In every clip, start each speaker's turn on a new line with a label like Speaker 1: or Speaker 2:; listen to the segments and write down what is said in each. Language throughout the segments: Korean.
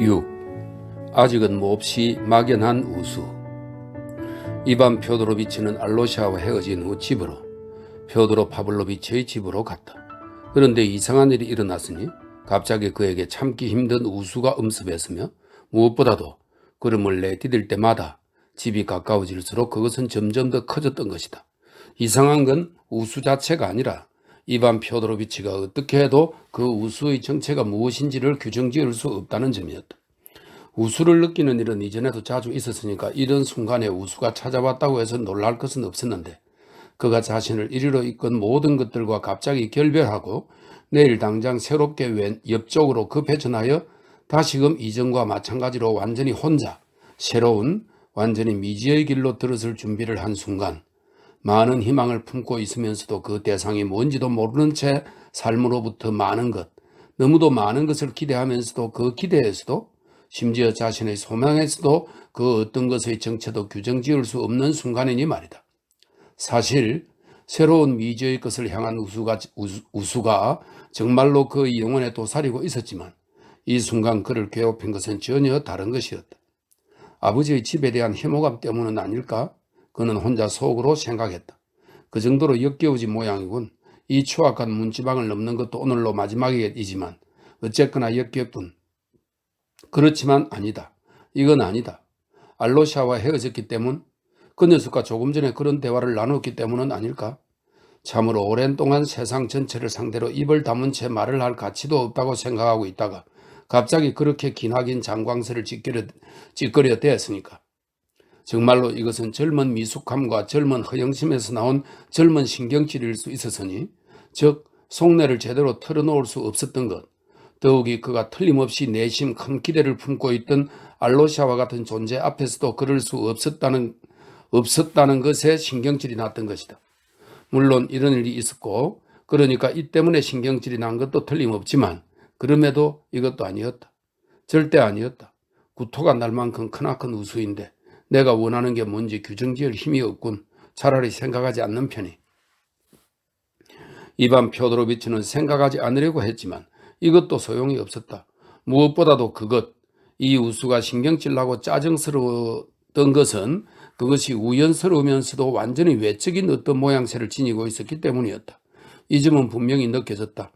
Speaker 1: 6. 아직은 몹시 막연한 우수. 이반 표도로비치는 알로시아와 헤어진 후 집으로, 표도로 파블로비치의 집으로 갔다. 그런데 이상한 일이 일어났으니 갑자기 그에게 참기 힘든 우수가 음습했으며, 무엇보다도 걸음을 내디딜 때마다 집이 가까워질수록 그것은 점점 더 커졌던 것이다. 이상한 건 우수 자체가 아니라 이반 표도로비치가 어떻게 해도 그 우수의 정체가 무엇인지를 규정지을 수 없다는 점이었다. 우수를 느끼는 일은 이전에도 자주 있었으니까 이런 순간에 우수가 찾아왔다고 해서 놀랄 것은 없었는데, 그가 자신을 이리로 이끈 모든 것들과 갑자기 결별하고 내일 당장 새롭게 옆쪽으로 급회전하여 다시금 이전과 마찬가지로 완전히 혼자 새로운 완전히 미지의 길로 들어설 준비를 한 순간, 많은 희망을 품고 있으면서도 그 대상이 뭔지도 모르는 채 삶으로부터 많은 것, 너무도 많은 것을 기대하면서도 그 기대에서도 심지어 자신의 소망에서도 그 어떤 것의 정체도 규정지을 수 없는 순간이니 말이다. 사실 새로운 미지의 것을 향한 우수가 정말로 그 영혼에 도사리고 있었지만, 이 순간 그를 괴롭힌 것은 전혀 다른 것이었다. 아버지의 집에 대한 혐오감 때문은 아닐까? 그는 혼자 속으로 생각했다. 그 정도로 역겨우지 모양이군. 이 추악한 문지방을 넘는 것도 오늘로 마지막이지만 어쨌거나 역겹군. 그렇지만 아니다. 이건 아니다. 알로시아와 헤어졌기 때문, 그 녀석과 조금 전에 그런 대화를 나눴기 때문은 아닐까? 참으로 오랜 동안 세상 전체를 상대로 입을 다문 채 말을 할 가치도 없다고 생각하고 있다가 갑자기 그렇게 기나긴 장광설을 찌꺼려 대었으니까. 정말로 이것은 젊은 미숙함과 젊은 허영심에서 나온 젊은 신경질일 수 있었으니, 즉 속내를 제대로 털어놓을 수 없었던 것, 더욱이 그가 틀림없이 내심 큰 기대를 품고 있던 알로시아와 같은 존재 앞에서도 그럴 수 없었다는 것에 신경질이 났던 것이다. 물론 이런 일이 있었고, 그러니까 이 때문에 신경질이 난 것도 틀림없지만, 그럼에도 이것도 아니었다. 절대 아니었다. 구토가 날 만큼 크나큰 우수인데 내가 원하는 게 뭔지 규정지을 힘이 없군. 차라리 생각하지 않는 편이. 이반 표도로비치는 생각하지 않으려고 했지만 이것도 소용이 없었다. 무엇보다도 이 우수가 신경질나고 짜증스러웠던 것은 그것이 우연스러우면서도 완전히 외적인 어떤 모양새를 지니고 있었기 때문이었다. 이 점은 분명히 느껴졌다.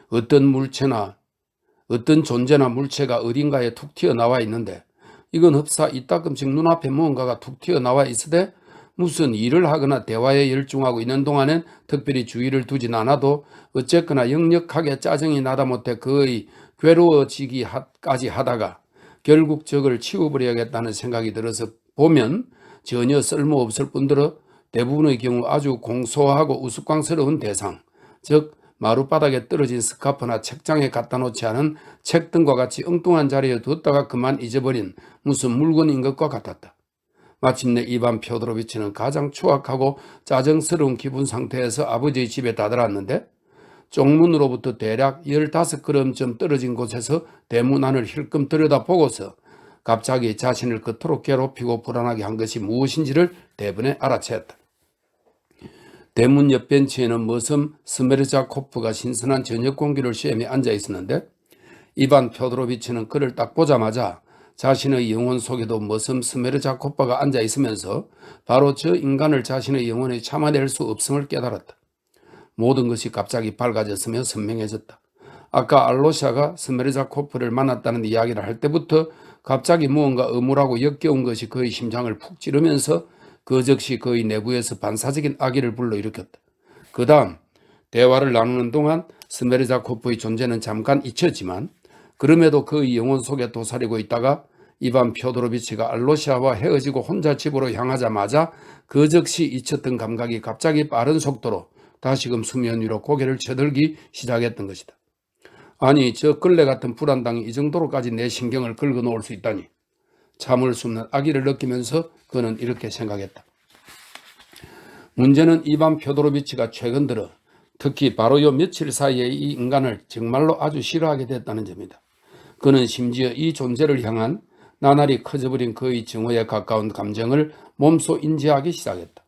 Speaker 1: 어떤 존재나 물체가 어딘가에 툭 튀어나와 있는데, 이건 흡사 이따금씩 눈앞에 무언가가 툭 튀어나와 있으되 무슨 일을 하거나 대화에 열중하고 있는 동안엔 특별히 주의를 두진 않아도 어쨌거나 역력하게 짜증이 나다 못해 거의 괴로워지기까지 하다가 결국 저걸 치워버려야겠다는 생각이 들어서 보면 전혀 쓸모없을 뿐더러 대부분의 경우 아주 공소하고 우스꽝스러운 대상, 즉 마룻바닥에 떨어진 스카프나 책장에 갖다 놓지 않은 책 등과 같이 엉뚱한 자리에 뒀다가 그만 잊어버린 무슨 물건인 것과 같았다. 마침내 이반 표도로비치는 가장 추악하고 짜증스러운 기분 상태에서 아버지의 집에 다다랐는데, 쪽문으로부터 대략 15걸음쯤 떨어진 곳에서 대문 안을 힐끔 들여다보고서 갑자기 자신을 그토록 괴롭히고 불안하게 한 것이 무엇인지를 대번에 알아챘다. 대문 옆 벤치에는 머슴 스메르자코프가 신선한 저녁 공기를 쐬며 앉아 있었는데, 이반 표도로비치는 그를 딱 보자마자 자신의 영혼 속에도 머슴 스메르자코프가 앉아 있으면서 바로 저 인간을 자신의 영혼에 참아낼 수 없음을 깨달았다. 모든 것이 갑자기 밝아졌으며 선명해졌다. 아까 알로시아가 스메르자코프를 만났다는 이야기를 할 때부터 갑자기 무언가 음울하고 역겨운 것이 그의 심장을 푹 찌르면서 그 즉시 그의 내부에서 반사적인 악의를 불러일으켰다. 그 다음 대화를 나누는 동안 스메르자코프의 존재는 잠깐 잊혔지만, 그럼에도 그의 영혼 속에 도사리고 있다가 이반 표도로비치가 알로시아와 헤어지고 혼자 집으로 향하자마자 그 즉시 잊혔던 감각이 갑자기 빠른 속도로 다시금 수면 위로 고개를 쳐들기 시작했던 것이다. 아니, 저 걸레 같은 불안당이 이 정도로까지 내 신경을 긁어놓을 수 있다니. 참을 수 없는 악의를 느끼면서 그는 이렇게 생각했다. 문제는 이반 표도로비치가 최근 들어 특히 바로 요 며칠 사이에 이 인간을 정말로 아주 싫어하게 됐다는 점이다. 그는 심지어 이 존재를 향한 나날이 커져버린 그의 정오에 가까운 감정을 몸소 인지하기 시작했다.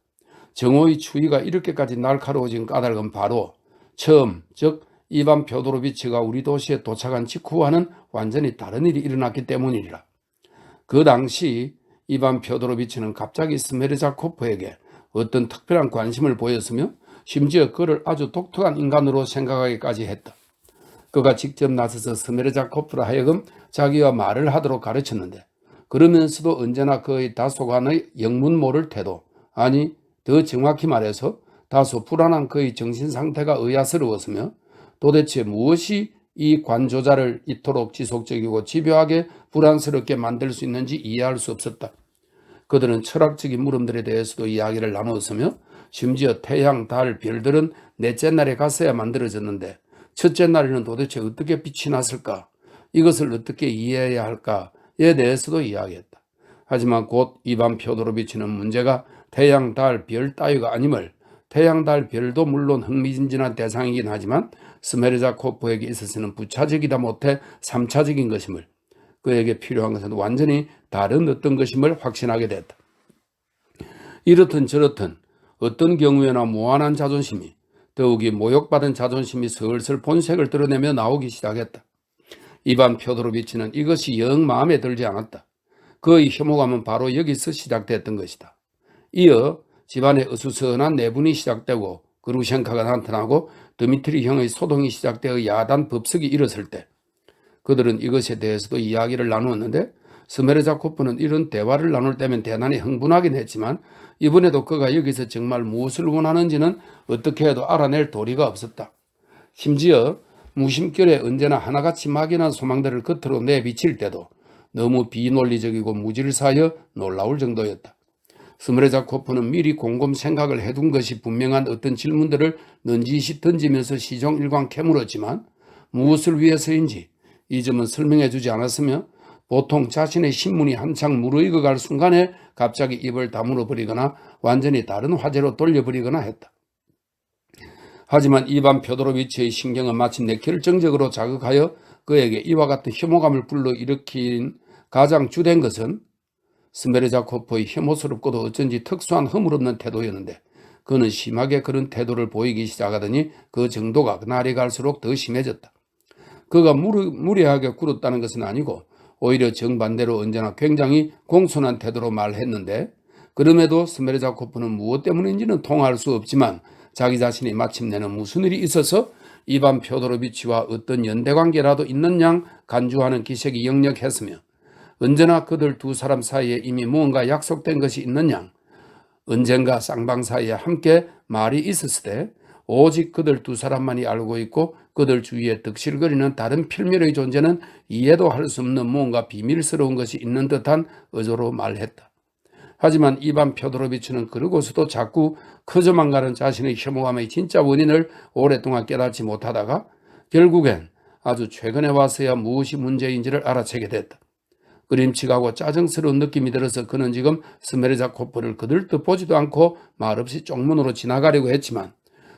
Speaker 1: 정오의 추위가 이렇게까지 날카로워진 까닭은 바로 처음, 즉 이반 표도로비치가 우리 도시에 도착한 직후와는 완전히 다른 일이 일어났기 때문이라. 그 당시 이반 표도로비치는 갑자기 스메르자코프에게 어떤 특별한 관심을 보였으며 심지어 그를 아주 독특한 인간으로 생각하기까지 했다. 그가 직접 나서서 스메르자코프로 하여금 자기와 말을 하도록 가르쳤는데 그러면서도 언제나 그의 다소간의 영문모를 태도, 아니 더 정확히 말해서 다소 불안한 그의 정신상태가 의아스러웠으며 도대체 무엇이 이 관조자를 이토록 지속적이고 집요하게 불안스럽게 만들 수 있는지 이해할 수 없었다. 그들은 철학적인 물음들에 대해서도 이야기를 나누었으며 심지어 태양, 달, 별들은 넷째 날에 갔어야 만들어졌는데 첫째 날에는 도대체 어떻게 빛이 났을까? 이것을 어떻게 이해해야 할까에 대해서도 이야기했다. 하지만 곧 이반 표도로비치는 문제가 태양, 달, 별 따위가 아님을, 태양, 달, 별도 물론 흥미진진한 대상이긴 하지만 스메르자코프에게 있어서는 부차적이다 못해 3차적인 것임을, 그에게 필요한 것은 완전히 다른 어떤 것임을 확신하게 됐다. 이렇든 저렇든 어떤 경우에나 무한한 자존심이, 더욱이 모욕받은 자존심이 슬슬 본색을 드러내며 나오기 시작했다. 이반 표도로비치는 이것이 영 마음에 들지 않았다. 그의 혐오감은 바로 여기서 시작됐던 것이다. 이어 집안의 어수선한 내분이 시작되고 그루셴카가 나타나고 드미트리 형의 소동이 시작되어 야단 법석이 일었을 때 그들은 이것에 대해서도 이야기를 나누었는데 스메르자코프는 이런 대화를 나눌 때면 대단히 흥분하긴 했지만 이번에도 그가 여기서 정말 무엇을 원하는지는 어떻게 해도 알아낼 도리가 없었다. 심지어 무심결에 언제나 하나같이 막연한 소망들을 겉으로 내비칠 때도 너무 비논리적이고 무질서하여 놀라울 정도였다. 스메르자코프는 미리 곰곰 생각을 해둔 것이 분명한 어떤 질문들을 넌지시 던지면서 시종일관 캐물었지만 무엇을 위해서인지 이 점은 설명해 주지 않았으며 보통 자신의 신문이 한창 무르익어갈 순간에 갑자기 입을 다물어 버리거나 완전히 다른 화제로 돌려버리거나 했다. 하지만 이반 표도로비치의 신경은 마침내 결정적으로 자극하여 그에게 이와 같은 혐오감을 불러일으킨 가장 주된 것은 스메르자코프의 혐오스럽고도 어쩐지 특수한 허물없는 태도였는데 그는 심하게 그런 태도를 보이기 시작하더니 그 정도가 날이 갈수록 더 심해졌다. 그가 무례하게 굴었다는 것은 아니고 오히려 정반대로 언제나 굉장히 공손한 태도로 말했는데 그럼에도 스메르자코프는 무엇 때문인지는 통할 수 없지만 자기 자신이 마침내는 무슨 일이 있어서 이반 표도로비치와 어떤 연대관계라도 있는 양 간주하는 기색이 역력했으며 언제나 그들 두 사람 사이에 이미 무언가 약속된 것이 있는 양 언젠가 쌍방 사이에 함께 말이 있었을 때 오직 그들 두 사람만이 알고 있고 그들 주위에 득실거리는 다른 필멸의 존재는 이해도 할 수 없는 무언가 비밀스러운 것이 있는 듯한 어조로 말했다. 하지만 이반 표도로비치는 그러고서도 자꾸 커져만 가는 자신의 혐오감의 진짜 원인을 오랫동안 깨닫지 못하다가 결국엔 아주 최근에 와서야 무엇이 문제인지를 알아채게 됐다. 그림칙하고 짜증스러운 느낌이 들어서 그는 지금 스메르자코프를 거들떠 보지도 않고 말없이 쪽문으로 지나가려고 했지만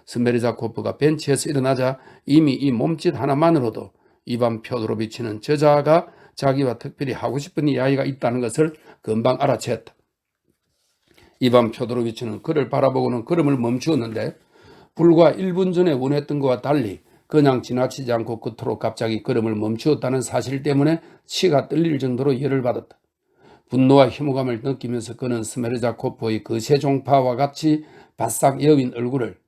Speaker 1: 스메르자코프가 벤치에서 일어나자 이미 이 몸짓 하나만으로도 이반 표도로비치는 저자가 자기와 특별히 하고 싶은 이야기가 있다는 것을 금방 알아챘다. 이반 표도로비치는 그를 바라보고는 걸음을 멈추었는데 불과 1분 전에 원했던 것과 달리 그냥 지나치지 않고 끝으로 갑자기 걸음을 멈추었다는 사실 때문에 치가 떨릴 정도로 열을 받았다. 분노와 혐오감을 느끼면서 그는 스메르자코프의 그 세종파와 같이 바싹 여윈 얼굴을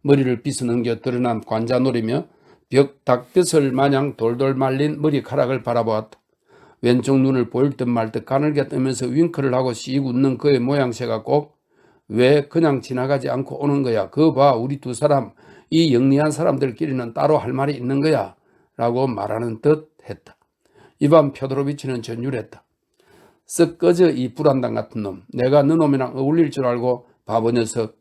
Speaker 1: 머리를 빗어넘겨 드러난 관자 노리며 벽 닭벼슬 마냥 돌돌 말린 머리카락을 바라보았다. 왼쪽 눈을 보일 듯 말 듯 가늘게 뜨면서 윙크를 하고 씩 웃는 그의 모양새가 꼭 왜 그냥 지나가지 않고 오는 거야. 그거 봐, 우리 두 사람, 이 영리한 사람들끼리는 따로 할 말이 있는 거야 라고 말하는 듯 했다. 이반 표도로비치는 전율했다. 쓱 꺼져 이 불안당 같은 놈. 내가 너놈이랑 어울릴 줄 알고 바보 녀석.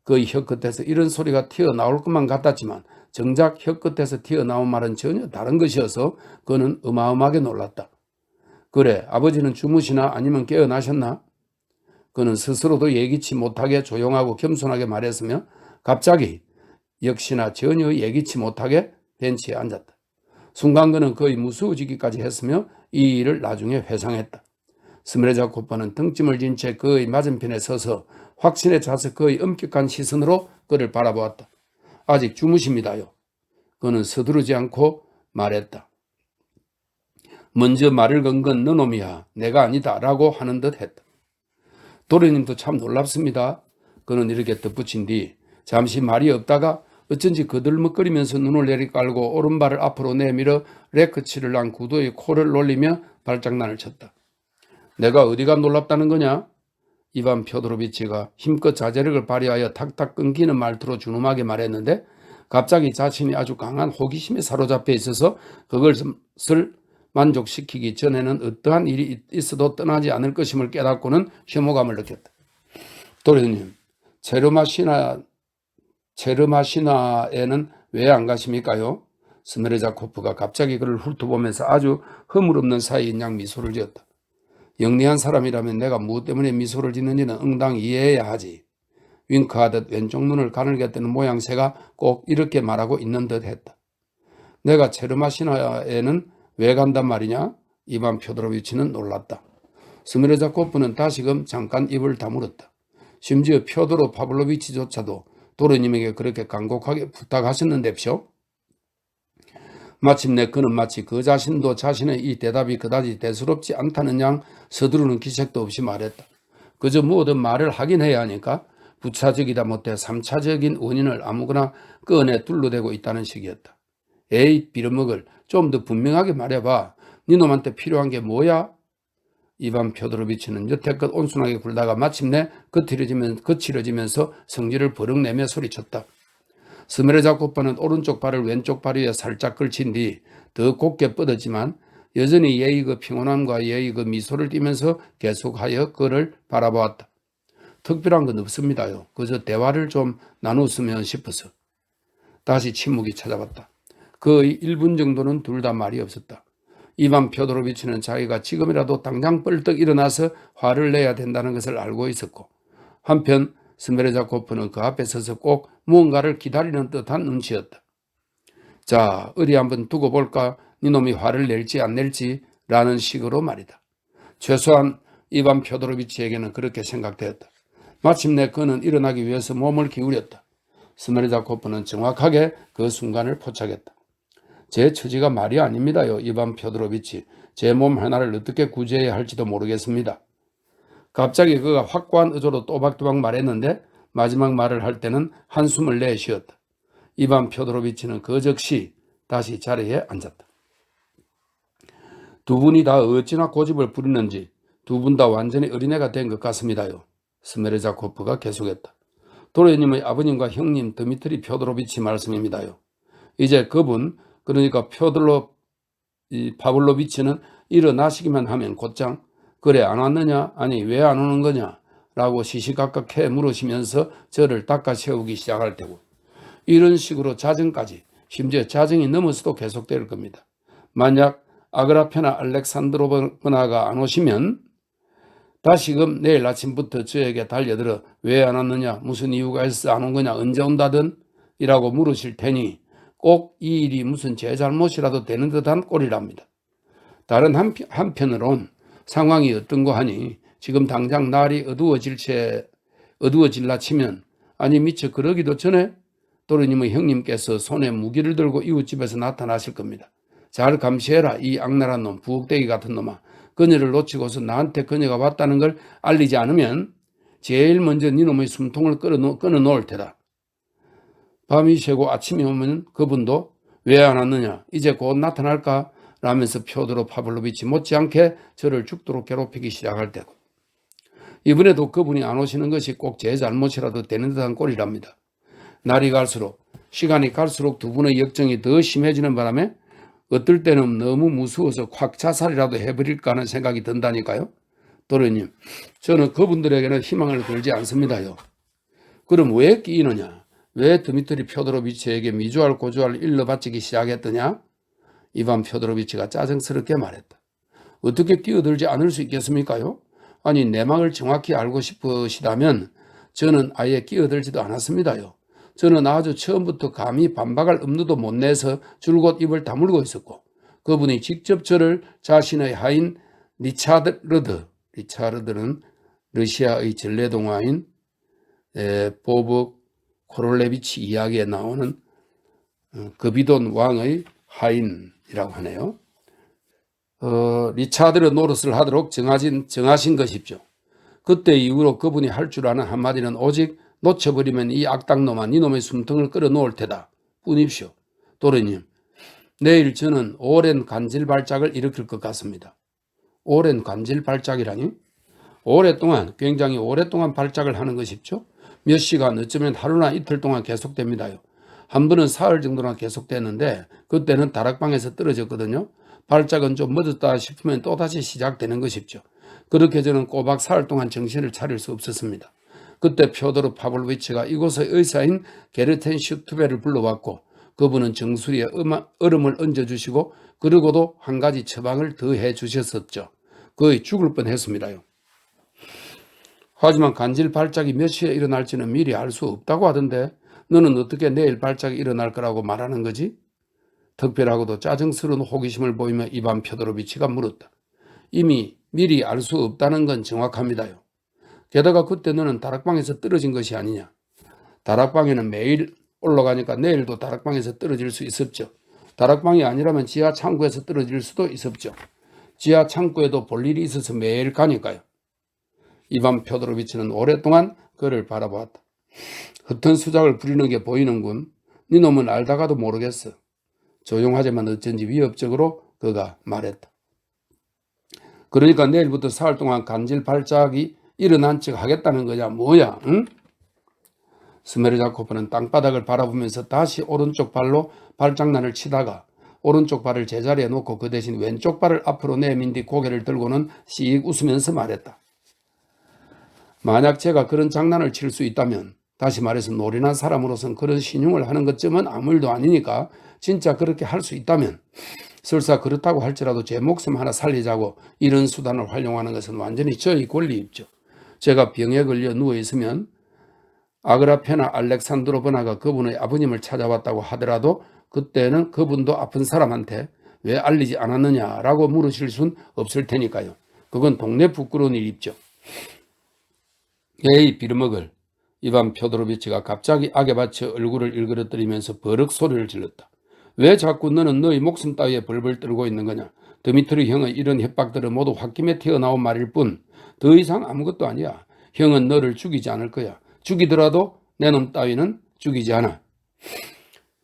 Speaker 1: 그의 혀끝에서 이런 소리가 튀어나올 것만 같았지만 정작 혀끝에서 튀어나온 말은 전혀 다른 것이어서 그는 어마어마하게 놀랐다. 그래, 아버지는 주무시나 아니면 깨어나셨나? 그는 스스로도 예기치 못하게 조용하고 겸손하게 말했으며 갑자기 역시나 전혀 예기치 못하게 벤치에 앉았다. 순간 그는 거의 무서워지기까지 했으며 이 일을 나중에 회상했다. 스메르자코프는 등짐을 진 채 그의 맞은편에 서서 확신에 차서 그의 엄격한 시선으로 그를 바라보았다. 아직 주무십니다요. 그는 서두르지 않고 말했다. 먼저 말을 건 건 너놈이야. 내가 아니다. 라고 하는 듯 했다. 도련님도 참 놀랍습니다. 그는 이렇게 덧붙인 뒤 잠시 말이 없다가 어쩐지 거들먹거리면서 눈을 내리깔고 오른발을 앞으로 내밀어 레크치를 난 구두의 코를 놀리며 발장난을 쳤다. 내가 어디가 놀랍다는 거냐? 이반 표도로비치가 힘껏 자제력을 발휘하여 탁탁 끊기는 말투로 준엄하게 말했는데 갑자기 자신이 아주 강한 호기심에 사로잡혀 있어서 그것을 만족시키기 전에는 어떠한 일이 있어도 떠나지 않을 것임을 깨닫고는 혐오감을 느꼈다. 도련님, 체르마시나에는 왜 안 가십니까요? 스메르자코프가 갑자기 그를 훑어보면서 아주 허물없는 사이인 양 미소를 지었다. 영리한 사람이라면 내가 무엇 때문에 미소를 짓는지는 응당 이해해야 하지. 윙크하듯 왼쪽 눈을 가늘게 뜨는 모양새가 꼭 이렇게 말하고 있는 듯 했다. 내가 체르마시나에는 왜 간단 말이냐? 이반 표도로비치는 놀랐다. 스메르자코프는 다시금 잠깐 입을 다물었다. 심지어 표도로 파블로비치조차도 도련님에게 그렇게 간곡하게 부탁하셨는데쇼? 마침내 그는 마치 그 자신도 자신의 이 대답이 그다지 대수롭지 않다는 양 서두르는 기색도 없이 말했다. 그저 뭐든 말을 하긴 해야 하니까 부차적이다 못해 3차적인 원인을 아무거나 꺼내 둘러대고 있다는 식이었다. 에이 빌어먹을 좀 더 분명하게 말해봐. 니놈한테 필요한 게 뭐야? 이반 표도로비치는 여태껏 온순하게 굴다가 마침내 거칠어지면서 성질을 버럭 내며 소리쳤다. 스메르자코프는 오른쪽 발을 왼쪽 발 위에 살짝 걸친 뒤 더 곧게 뻗었지만 여전히 예의 그 평온함과 예의 그 미소를 띠면서 계속하여 그를 바라보았다. 특별한 건 없습니다요. 그저 대화를 좀 나눴으면 싶어서. 다시 침묵이 찾아왔다. 거의 1분 정도는 둘 다 말이 없었다. 이반 표도로비치는 자기가 지금이라도 당장 뻘떡 일어나서 화를 내야 된다는 것을 알고 있었고 한편 스메르자코프는 그 앞에 서서 꼭 무언가를 기다리는 듯한 눈치였다. 자, 어디 한번 두고 볼까? 니놈이 화를 낼지 안 낼지 라는 식으로 말이다. 최소한 이반 표도로비치에게는 그렇게 생각되었다. 마침내 그는 일어나기 위해서 몸을 기울였다. 스메르자코프는 정확하게 그 순간을 포착했다. 제 처지가 말이 아닙니다요. 이반 표도로비치. 제 몸 하나를 어떻게 구제해야 할지도 모르겠습니다. 갑자기 그가 확고한 의조로 또박또박 말했는데 마지막 말을 할 때는 한숨을 내쉬었다. 이반 표도로비치는 그 즉시 다시 자리에 앉았다. 두 분이 다 어찌나 고집을 부리는지 두 분 다 완전히 어린애가 된 것 같습니다요. 스메르자코프가 계속했다. 도련님의 아버님과 형님 드미트리 표도로비치 말씀입니다요. 이제 그분 그러니까 파블로비치는 일어나시기만 하면 곧장 그래 안 왔느냐? 아니 왜 안 오는 거냐? 라고 시시각각해 물으시면서 저를 닦아 세우기 시작할 테고 이런 식으로 자정까지 심지어 자정이 넘어서도 계속될 겁니다. 만약 아그라페나 알렉산드로브나가 안 오시면 다시금 내일 아침부터 저에게 달려들어 왜 안 왔느냐? 무슨 이유가 있어 안 온 거냐? 언제 온다든? 이라고 물으실 테니 꼭 이 일이 무슨 제 잘못이라도 되는 듯한 꼴이랍니다. 다른 한편으론 상황이 어떤고 하니 지금 당장 날이 어두워질라 치면 아니 미처 그러기도 전에 도련님의 형님께서 손에 무기를 들고 이웃집에서 나타나실 겁니다. 잘 감시해라 이 악랄한 놈 부엌대기 같은 놈아. 그녀를 놓치고서 나한테 그녀가 왔다는 걸 알리지 않으면 제일 먼저 니놈의 숨통을 끊어놓을 테다. 밤이 새고 아침이 오면 그분도 왜 안 왔느냐 이제 곧 나타날까 라면서 표도로 파블로비치 못지않게 저를 죽도록 괴롭히기 시작할 테고 이번에도 그분이 안 오시는 것이 꼭 제 잘못이라도 되는 듯한 꼴이랍니다. 날이 갈수록 시간이 갈수록 두 분의 역정이 더 심해지는 바람에 어떨 때는 너무 무서워서 확 자살이라도 해버릴까 하는 생각이 든다니까요. 도련님, 저는 그분들에게는 희망을 걸지 않습니다요. 그럼 왜 끼이느냐? 왜 드미트리 표도로비치에게 미주알 고주알 일러 바치기 시작했더냐? 이반 표도로비치가 짜증스럽게 말했다. 어떻게 끼어들지 않을 수 있겠습니까요? 아니 내막을 정확히 알고 싶으시다면 저는 아예 끼어들지도 않았습니다요. 저는 아주 처음부터 감히 반박할 엄두도 못 내서 줄곧 입을 다물고 있었고 그분이 직접 저를 자신의 하인 리차르드는 러시아의 전래동화인 보브 코롤레비치 이야기에 나오는 거비돈 왕의 하인이라고 하네요. 리차드 노릇을 하도록 정하신 것이죠. 그때 이후로 그분이 할 줄 아는 한마디는 오직 놓쳐버리면 이 악당놈아 이놈의 숨통을 끌어놓을 테다 뿐입시오. 도련님, 내일 저는 오랜 간질 발작을 일으킬 것 같습니다. 오랜 간질 발작이라니? 굉장히 오랫동안 발작을 하는 것이죠. 몇 시간, 어쩌면 하루나 이틀 동안 계속됩니다요. 한 번은 사흘 정도나 계속되는데 그때는 다락방에서 떨어졌거든요. 발작은 좀 멎었다 싶으면 또다시 시작되는 것이죠. 그렇게 저는 꼬박 사흘 동안 정신을 차릴 수 없었습니다. 그때 표도르 파블로비치가 이곳의 의사인 게르텐 슈투베를 불러왔고 그분은 정수리에 얼음을 얹어주시고 그러고도 한 가지 처방을 더해 주셨었죠. 거의 죽을 뻔했습니다요. 하지만 간질 발작이 몇 시에 일어날지는 미리 알 수 없다고 하던데 너는 어떻게 내일 발작이 일어날 거라고 말하는 거지? 특별하고도 짜증스러운 호기심을 보이며 이반 표도로비치가 물었다. 이미 미리 알 수 없다는 건 정확합니다요. 게다가 그때 너는 다락방에서 떨어진 것이 아니냐. 다락방에는 매일 올라가니까 내일도 다락방에서 떨어질 수 있었죠. 다락방이 아니라면 지하 창구에서 떨어질 수도 있었죠. 지하 창구에도 볼 일이 있어서 매일 가니까요. 이반 표도로비치는 오랫동안 그를 바라보았다. 흩은 수작을 부리는 게 보이는군. 네 놈은 알다가도 모르겠어. 조용하지만 어쩐지 위협적으로 그가 말했다. 그러니까 내일부터 사흘 동안 간질 발작이 일어난 척 하겠다는 거냐 뭐야? 응? 스메르자코프는 땅바닥을 바라보면서 다시 오른쪽 발로 발장난을 치다가 오른쪽 발을 제자리에 놓고 그 대신 왼쪽 발을 앞으로 내민 뒤 고개를 들고는 씩 웃으면서 말했다. 만약 제가 그런 장난을 칠 수 있다면, 다시 말해서 노련한 사람으로선 그런 신용을 하는 것쯤은 아무 일도 아니니까 진짜 그렇게 할 수 있다면 설사 그렇다고 할지라도 제 목숨 하나 살리자고 이런 수단을 활용하는 것은 완전히 저의 권리입죠. 제가 병에 걸려 누워있으면 아그라페나 알렉산드로브나가 그분의 아버님을 찾아왔다고 하더라도 그때는 그분도 아픈 사람한테 왜 알리지 않았느냐라고 물으실 순 없을 테니까요. 그건 동네 부끄러운 일이죠. 에이 빌어먹을. 이반 표도로비치가 갑자기 악에 받쳐 얼굴을 일그러뜨리면서 버럭 소리를 질렀다. 왜 자꾸 너는 너의 목숨 따위에 벌벌 떨고 있는 거냐. 드미트리 형의 이런 협박들은 모두 홧김에 튀어나온 말일 뿐 더 이상 아무것도 아니야. 형은 너를 죽이지 않을 거야. 죽이더라도 내 놈 따위는 죽이지 않아.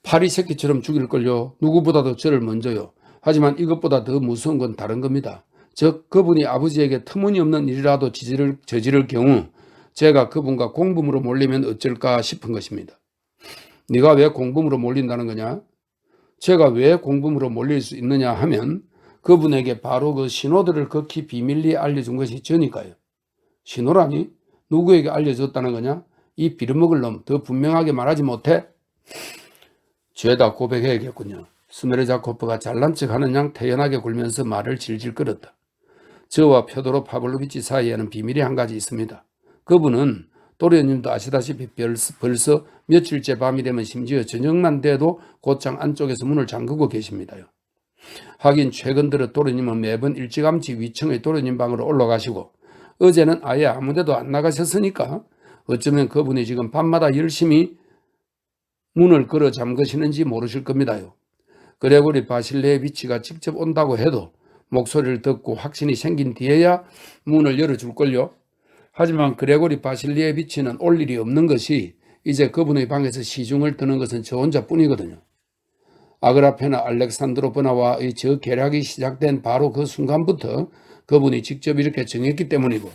Speaker 1: 파리 새끼처럼 죽일걸요. 누구보다도 저를 먼저요. 하지만 이것보다 더 무서운 건 다른 겁니다. 즉 그분이 아버지에게 터무니없는 일이라도 저지를 경우 제가 그분과 공범으로 몰리면 어쩔까 싶은 것입니다. 네가 왜 공범으로 몰린다는 거냐? 제가 왜 공범으로 몰릴 수 있느냐 하면 그분에게 바로 그 신호들을 극히 비밀리에 알려준 것이 저니까요. 신호라니? 누구에게 알려줬다는 거냐? 이 빌어먹을 놈 더 분명하게 말하지 못해? 죄다 고백해야겠군요. 스메르자코프가 잘난 척하는 양 태연하게 굴면서 말을 질질 끌었다. 저와 표도로 파블로비치 사이에는 비밀이 한 가지 있습니다. 그분은 도련님도 아시다시피 벌써 며칠째 밤이 되면 심지어 저녁만 돼도 곧장 안쪽에서 문을 잠그고 계십니다요. 하긴 최근 들어 도련님은 매번 일찌감치 위층의 도련님 방으로 올라가시고 어제는 아예 아무데도 안 나가셨으니까 어쩌면 그분이 지금 밤마다 열심히 문을 걸어 잠그시는지 모르실 겁니다요. 그레고리 바실레비치가 직접 온다고 해도 목소리를 듣고 확신이 생긴 뒤에야 문을 열어줄걸요. 하지만 그레고리 바실리에비치는 올 일이 없는 것이 이제 그분의 방에서 시중을 드는 것은 저 혼자뿐이거든요. 아그라페나 알렉산드로브나와의 저 계략이 시작된 바로 그 순간부터 그분이 직접 이렇게 정했기 때문이고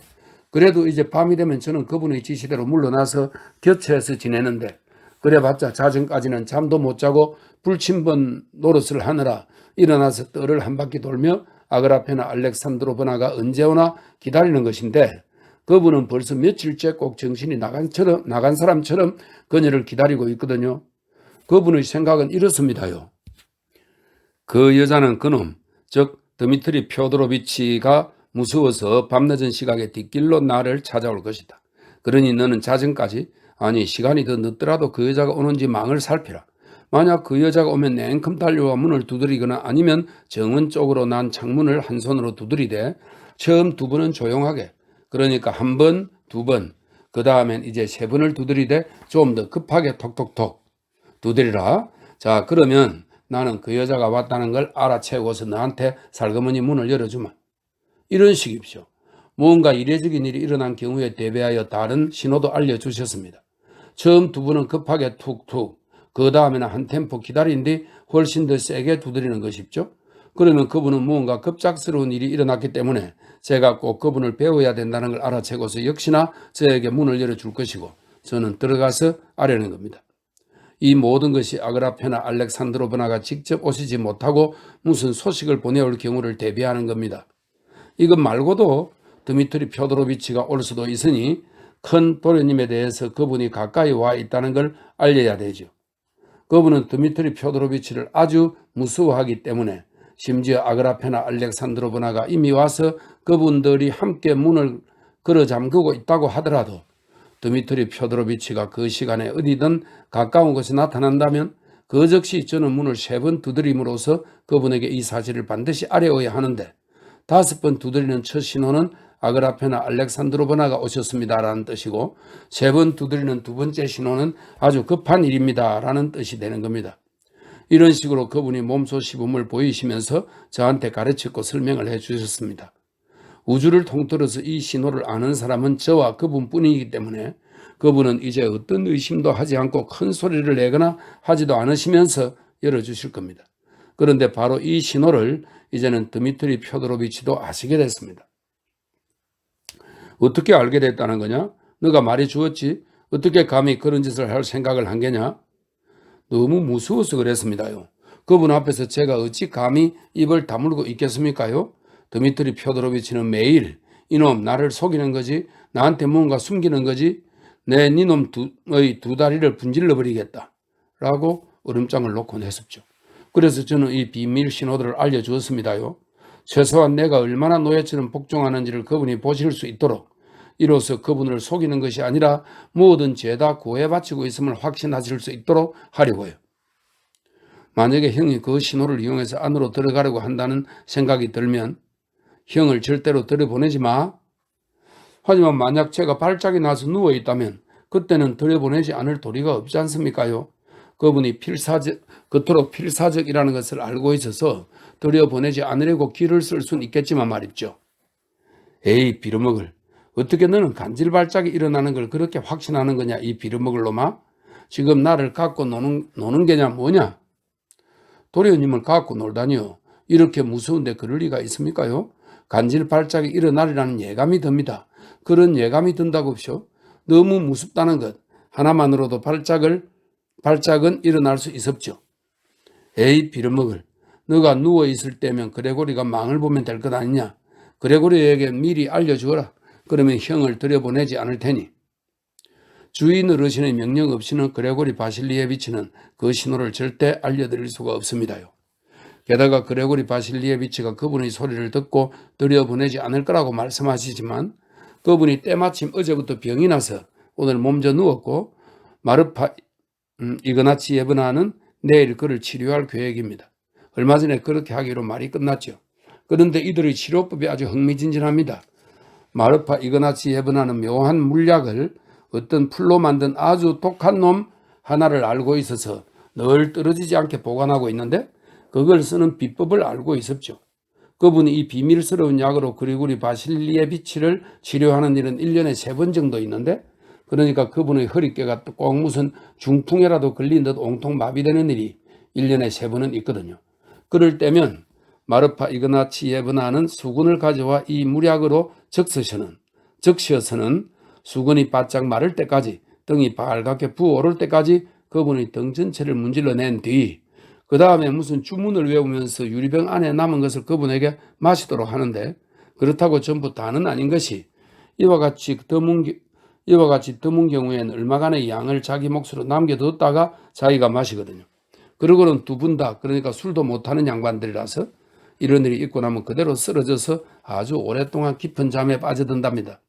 Speaker 1: 그래도 이제 밤이 되면 저는 그분의 지시대로 물러나서 곁에서 지내는데 그래봤자 자정까지는 잠도 못 자고 불침번 노릇을 하느라 일어나서 뜰을 한 바퀴 돌며 아그라페나 알렉산드로브나가 언제 오나 기다리는 것인데 그분은 벌써 며칠째 꼭 정신이 나간 사람처럼 그녀를 기다리고 있거든요. 그분의 생각은 이렇습니다요. 그 여자는 그놈, 즉 드미트리 표도로비치가 무서워서 밤늦은 시각에 뒷길로 나를 찾아올 것이다. 그러니 너는 자정까지, 아니 시간이 더 늦더라도 그 여자가 오는지 망을 살피라. 만약 그 여자가 오면 냉큼 달려와 문을 두드리거나 아니면 정문 쪽으로 난 창문을 한 손으로 두드리되 처음 2번은 조용하게, 그러니까 1번, 2번, 그 다음엔 이제 3번을 두드리되 좀 더 급하게 톡톡톡 두드리라. 자, 그러면 나는 그 여자가 왔다는 걸 알아채고서 너한테 살그머니 문을 열어주마. 이런 식입시오. 뭔가 이례적인 일이 일어난 경우에 대비하여 다른 신호도 알려주셨습니다. 처음 두 분은 급하게 툭툭, 그 다음에는 한 템포 기다린 뒤 훨씬 더 세게 두드리는 것이죠. 그러면 그분은 무언가 급작스러운 일이 일어났기 때문에 제가 꼭 그분을 배워야 된다는 걸 알아채고서 역시나 저에게 문을 열어줄 것이고 저는 들어가서 아뢰는 겁니다. 이 모든 것이 아그라페나 알렉산드로브나가 직접 오시지 못하고 무슨 소식을 보내올 경우를 대비하는 겁니다. 이것 말고도 드미트리 펴도로비치가 올 수도 있으니 큰 도련님에 대해서 그분이 가까이 와 있다는 걸 알려야 되죠. 그분은 드미트리 펴도로비치를 아주 무서워하기 때문에 심지어 아그라페나 알렉산드로브나가 이미 와서 그분들이 함께 문을 걸어 잠그고 있다고 하더라도 드미트리 펴도로비치가 그 시간에 어디든 가까운 곳에 나타난다면 그 즉시 저는 문을 3번 두드림으로써 그분에게 이 사실을 반드시 알려야 하는데 5번 두드리는 첫 신호는 아그라페나 알렉산드로브나가 오셨습니다라는 뜻이고 3번 두드리는 두 번째 신호는 아주 급한 일입니다라는 뜻이 되는 겁니다. 이런 식으로 그분이 몸소 시범을 보이시면서 저한테 가르쳤고 설명을 해 주셨습니다. 우주를 통틀어서 이 신호를 아는 사람은 저와 그분뿐이기 때문에 그분은 이제 어떤 의심도 하지 않고 큰 소리를 내거나 하지도 않으시면서 열어주실 겁니다. 그런데 바로 이 신호를 이제는 드미트리 펴도로비치도 아시게 됐습니다. 어떻게 알게 됐다는 거냐? 너가 말해 주었지? 어떻게 감히 그런 짓을 할 생각을 한 게냐? 너무 무서워서 그랬습니다요. 그분 앞에서 제가 어찌 감히 입을 다물고 있겠습니까요? 드미트리 펴도로비치는 매일 이놈 나를 속이는 거지, 나한테 뭔가 숨기는 거지, 내 니놈의 두 다리를 분질러 버리겠다 라고 얼음장을 놓곤 했었죠. 그래서 저는 이 비밀 신호들을 알려주었습니다요. 최소한 내가 얼마나 노예처럼 복종하는지를 그분이 보실 수 있도록 이로써 그분을 속이는 것이 아니라 모든 죄다 구애바치고 있음을 확신하실 수 있도록 하려고요. 만약에 형이 그 신호를 이용해서 안으로 들어가려고 한다는 생각이 들면 형을 절대로 들여보내지 마. 하지만 만약 제가 발작이 나서 누워있다면 그때는 들여보내지 않을 도리가 없지 않습니까요? 그분이 그토록 필사적이라는 것을 알고 있어서 들여보내지 않으려고 길을 쓸 수는 있겠지만 말입죠. 에이 빌어먹을. 어떻게 너는 간질발작이 일어나는 걸 그렇게 확신하는 거냐 이 빌어먹을 놈아? 지금 나를 갖고 노는 게냐 뭐냐? 도련님을 갖고 놀다니요. 이렇게 무서운데 그럴 리가 있습니까요? 간질발작이 일어나리라는 예감이 듭니다. 그런 예감이 든다고쇼. 너무 무섭다는 것 하나만으로도 발작은 일어날 수 있었죠. 에이 빌어먹을. 너가 누워있을 때면 그레고리가 망을 보면 될 것 아니냐. 그레고리에게 미리 알려주어라. 그러면 형을 들여보내지 않을 테니. 주인 어르신의 명령 없이는 그레고리 바실리에비치는 그 신호를 절대 알려드릴 수가 없습니다요. 게다가 그레고리 바실리에비치가 그분의 소리를 듣고 들여보내지 않을 거라고 말씀하시지만 그분이 때마침 어제부터 병이 나서 오늘 몸져 누웠고 마르파 이그나치예브나는 내일 그를 치료할 계획입니다. 얼마 전에 그렇게 하기로 말이 끝났죠. 그런데 이들의 치료법이 아주 흥미진진합니다. 마르파 이그나치예브나는 묘한 물약을 어떤 풀로 만든 아주 독한 놈 하나를 알고 있어서 늘 떨어지지 않게 보관하고 있는데 그걸 쓰는 비법을 알고 있었죠. 그분이 이 비밀스러운 약으로 그리고리 바실리에비치를 치료하는 일은 1년에 3번 정도 있는데 그러니까 그분의 허리깨가 꼭 무슨 중풍에라도 걸린 듯 온통 마비되는 일이 1년에 3번은 있거든요. 그럴 때면 마르파 이그나치예브나는 수건을 가져와 이 물약으로 적셔서는 수건이 바짝 마를 때까지 등이 빨갛게 부어오를 때까지 그분의 등 전체를 문질러낸 뒤 그 다음에 무슨 주문을 외우면서 유리병 안에 남은 것을 그분에게 마시도록 하는데 그렇다고 전부 다는 아닌 것이 이와 같이 드문 경우에는 얼마간의 양을 자기 몫으로 남겨뒀다가 자기가 마시거든요. 그러고는 두 분 다 그러니까 술도 못하는 양반들이라서 이런 일이 있고 나면 그대로 쓰러져서 아주 오랫동안 깊은 잠에 빠져든답니다.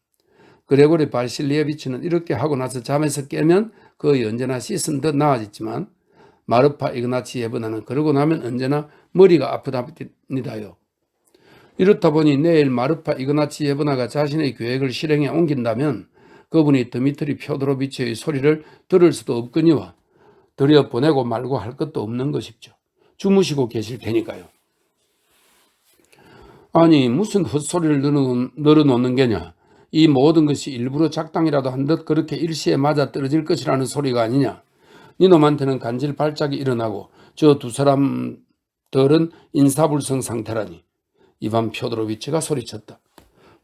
Speaker 1: 그레고리 바실리에비치는 이렇게 하고 나서 잠에서 깨면 거의 언제나 씻은 듯 나아졌지만 마르파 이그나치예브나는 그러고 나면 언제나 머리가 아프답니다요. 이렇다 보니 내일 마르파 이그나치예브나가 자신의 계획을 실행에 옮긴다면 그분이 드미트리 펴도로비치의 소리를 들을 수도 없거니와 들여보내고 말고 할 것도 없는 것이죠. 주무시고 계실 테니까요. 아니 무슨 헛소리를 늘어놓는 게냐. 이 모든 것이 일부러 작당이라도 한 듯 그렇게 일시에 맞아 떨어질 것이라는 소리가 아니냐. 니놈한테는 간질 발작이 일어나고 저 두 사람들은 인사불성 상태라니. 이반 표도로비치가 소리쳤다.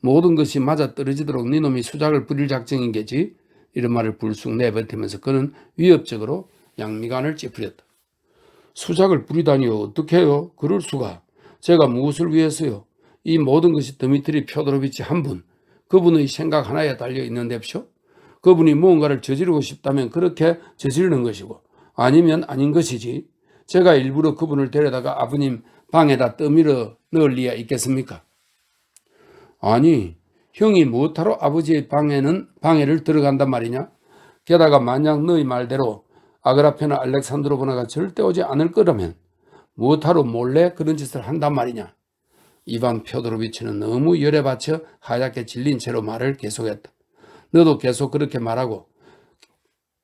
Speaker 1: 모든 것이 맞아 떨어지도록 니놈이 수작을 부릴 작정인 게지. 이런 말을 불쑥 내뱉으면서 그는 위협적으로 양미간을 찌푸렸다. 수작을 부리다니요. 어떻게 해요? 그럴 수가. 제가 무엇을 위해서요? 이 모든 것이 드미트리 표도로비치 한 분, 그분의 생각 하나에 달려 있는데쇼. 그분이 무언가를 저지르고 싶다면 그렇게 저지르는 것이고 아니면 아닌 것이지. 제가 일부러 그분을 데려다가 아버님 방에다 떠밀어 넣을 리야 있겠습니까? 아니, 형이 무엇하러 아버지의 방에를 들어간단 말이냐? 게다가 만약 너희 말대로 아그라페나 알렉산드로보나가 절대 오지 않을 거라면 무엇하러 몰래 그런 짓을 한단 말이냐? 이반 표도로비치는 너무 열에 받쳐 하얗게 질린 채로 말을 계속했다. 너도 계속 그렇게 말하고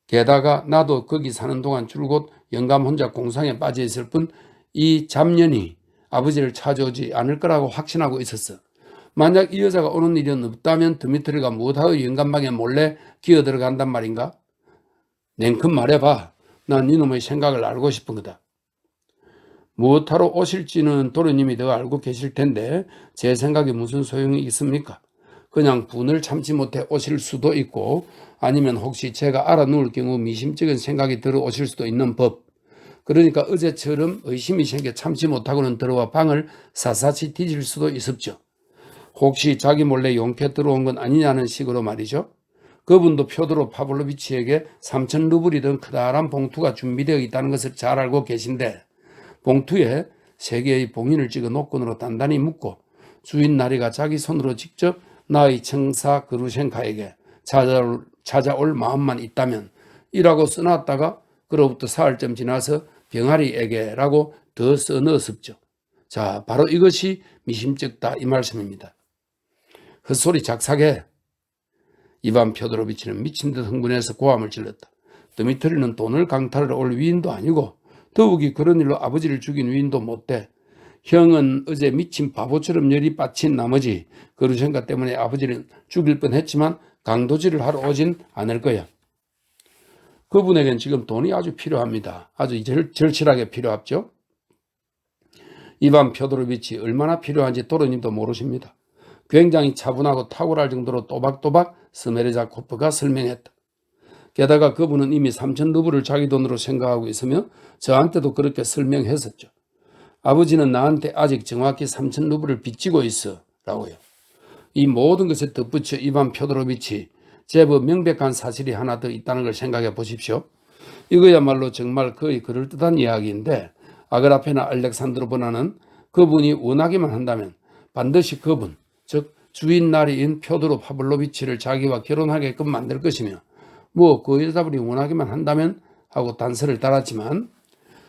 Speaker 1: 게다가 나도 거기 사는 동안 줄곧 영감 혼자 공상에 빠져 있을 뿐 이 잡년이 아버지를 찾아오지 않을 거라고 확신하고 있었어. 만약 이 여자가 오는 일이 없다면 드미트리가 무엇하여 영감방에 몰래 기어 들어간단 말인가? 냉큼 말해봐. 난 이놈의 생각을 알고 싶은 거다. 무엇하러 오실지는 도련님이 더 알고 계실 텐데 제 생각이 무슨 소용이 있습니까? 그냥 분을 참지 못해 오실 수도 있고 아니면 혹시 제가 알아놓을 경우 미심쩍은 생각이 들어오실 수도 있는 법. 그러니까 어제처럼 의심이 생겨 참지 못하고는 들어와 방을 샅샅이 뒤질 수도 있었죠. 혹시 자기 몰래 용케 들어온 건 아니냐는 식으로 말이죠. 그분도 표도로 파블로비치에게 3,000 루블이던 커다란 봉투가 준비되어 있다는 것을 잘 알고 계신데 봉투에 3개의 봉인을 찍어 노끈으로 단단히 묶고 주인 나리가 자기 손으로 직접 나의 청사 그루셴카에게 찾아올 마음만 있다면 이라고 써놨다가 그로부터 사흘쯤 지나서 병아리에게라고 더 써넣었었죠. 자, 바로 이것이 미심쩍다 이 말씀입니다. 헛소리 작사게. 이반 표도로비치는 미친 듯 흥분해서 고함을 질렀다. 드미트리는 돈을 강탈하러 올 위인도 아니고 더욱이 그런 일로 아버지를 죽인 위인도 못돼. 형은 어제 미친 바보처럼 열이 빠친 나머지 그루셴카 때문에 아버지를 죽일 뻔했지만 강도질을 하러 오진 않을 거야. 그분에겐 지금 돈이 아주 필요합니다. 아주 절실하게 필요하죠. 이반 표도로비치 얼마나 필요한지 도련님도 모르십니다. 굉장히 차분하고 탁월할 정도로 또박또박 스메르자코프가 설명했다. 게다가 그분은 이미 3,000 루블을 자기 돈으로 생각하고 있으며 저한테도 그렇게 설명했었죠. 아버지는 나한테 아직 정확히 3,000 루블을 빚지고 있어 라고요. 이 모든 것에 덧붙여 이반 표도로비치 제법 명백한 사실이 하나 더 있다는 걸 생각해 보십시오. 이거야말로 정말 거의 그럴듯한 이야기인데 아그라페나 알렉산드로보나는 그분이 원하기만 한다면 반드시 그분, 즉 주인 나리인 표도로 파블로비치를 자기와 결혼하게끔 만들 것이며 그 여자분이 원하기만 한다면 하고 단서를 달았지만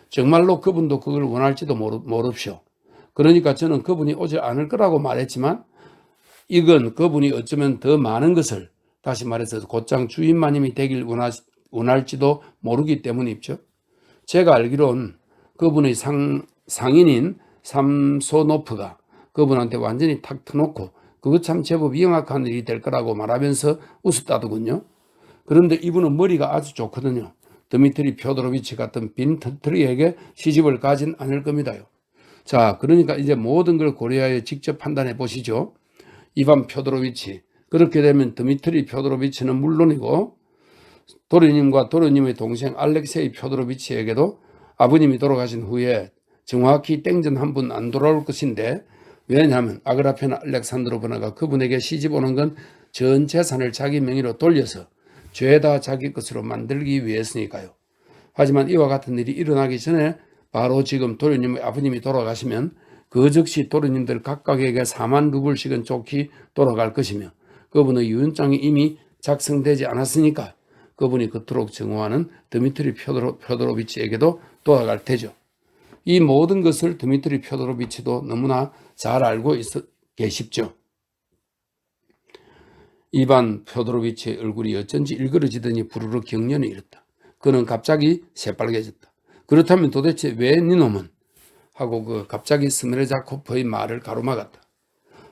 Speaker 1: 정말로 그분도 그걸 원할지도 모릅시오. 그러니까 저는 그분이 오지 않을 거라고 말했지만 이건 그분이 어쩌면 더 많은 것을 다시 말해서 곧장 주인마님이 되길 원할지도 모르기 때문이죠. 제가 알기론 그분의 상인인 삼소노프가 그분한테 완전히 탁 터놓고 그거 참 제법 영악한 일이 될 거라고 말하면서 웃었다더군요. 그런데 이분은 머리가 아주 좋거든요. 드미트리 표도로비치 같은 빈 터트리에게 시집을 가진 않을 겁니다요. 자, 그러니까 이제 모든 걸 고려하여 직접 판단해 보시죠. 이반 표도로비치, 그렇게 되면 드미트리 표도로비치는 물론이고 도련님과 도련님의 동생 알렉세이 표도로비치에게도 아버님이 돌아가신 후에 정확히 땡전 한 분 안 돌아올 것인데 왜냐하면 아그라페나 알렉산드로보나가 그분에게 시집 오는 건 전 재산을 자기 명의로 돌려서 죄다 자기 것으로 만들기 위해서니까요. 하지만 이와 같은 일이 일어나기 전에 바로 지금 도련님의 아버님이 돌아가시면 그 즉시 도련님들 각각에게 4만 루블씩은 좋게 돌아갈 것이며 그분의 유언장이 이미 작성되지 않았으니까 그분이 그토록 증오하는 드미트리 표도로비치에게도 돌아갈 테죠. 이 모든 것을 드미트리 표도로비치도 너무나 잘 알고 계십죠. 이반 표도로비치의 얼굴이 어쩐지 일그러지더니 부르르 경련이 일었다. 그는 갑자기 새빨개졌다. 그렇다면 도대체 왜 니놈은? 하고 갑자기 스메르자코프의 말을 가로막았다.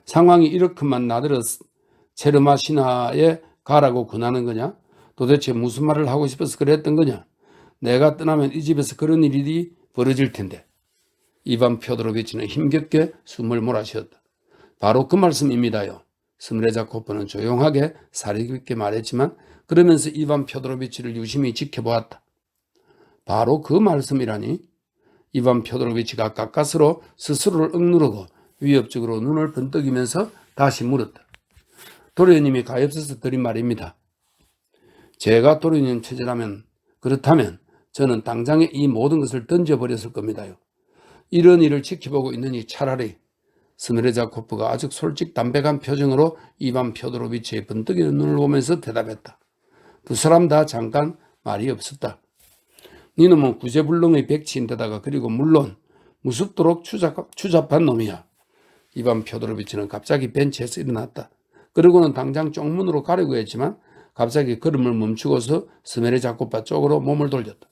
Speaker 1: 상황이 이렇게만 나들어 체르마 신하에 가라고 권하는 거냐? 도대체 무슨 말을 하고 싶어서 그랬던 거냐? 내가 떠나면 이 집에서 그런 일이 벌어질 텐데. 이반 표도로비치는 힘겹게 숨을 몰아쉬었다. 바로 그 말씀입니다요. 스메르자코프는 조용하게 사려 깊게 말했지만 그러면서 이반 표도로비치를 유심히 지켜보았다. 바로 그 말씀이라니? 이반 표도로비치가 가까스로 스스로를 억누르고 위협적으로 눈을 번뜩이면서 다시 물었다. 도련님이 가엾어서 드린 말입니다. 제가 도련님 처제라면 그렇다면 저는 당장에 이 모든 것을 던져버렸을 겁니다요. 이런 일을 지켜보고 있느니 차라리 스메르자코프가 아주 솔직담백한 표정으로 이반 표도로비치의 번뜩이는 눈을 보면서 대답했다. 두 사람 다 잠깐 말이 없었다. 니놈은 구제불능의 백치인데다가 그리고 물론 무섭도록 추잡한 놈이야. 이반 표도로비치는 갑자기 벤치에서 일어났다. 그러고는 당장 쪽문으로 가려고 했지만 갑자기 걸음을 멈추고서 스메르자코프 쪽으로 몸을 돌렸다.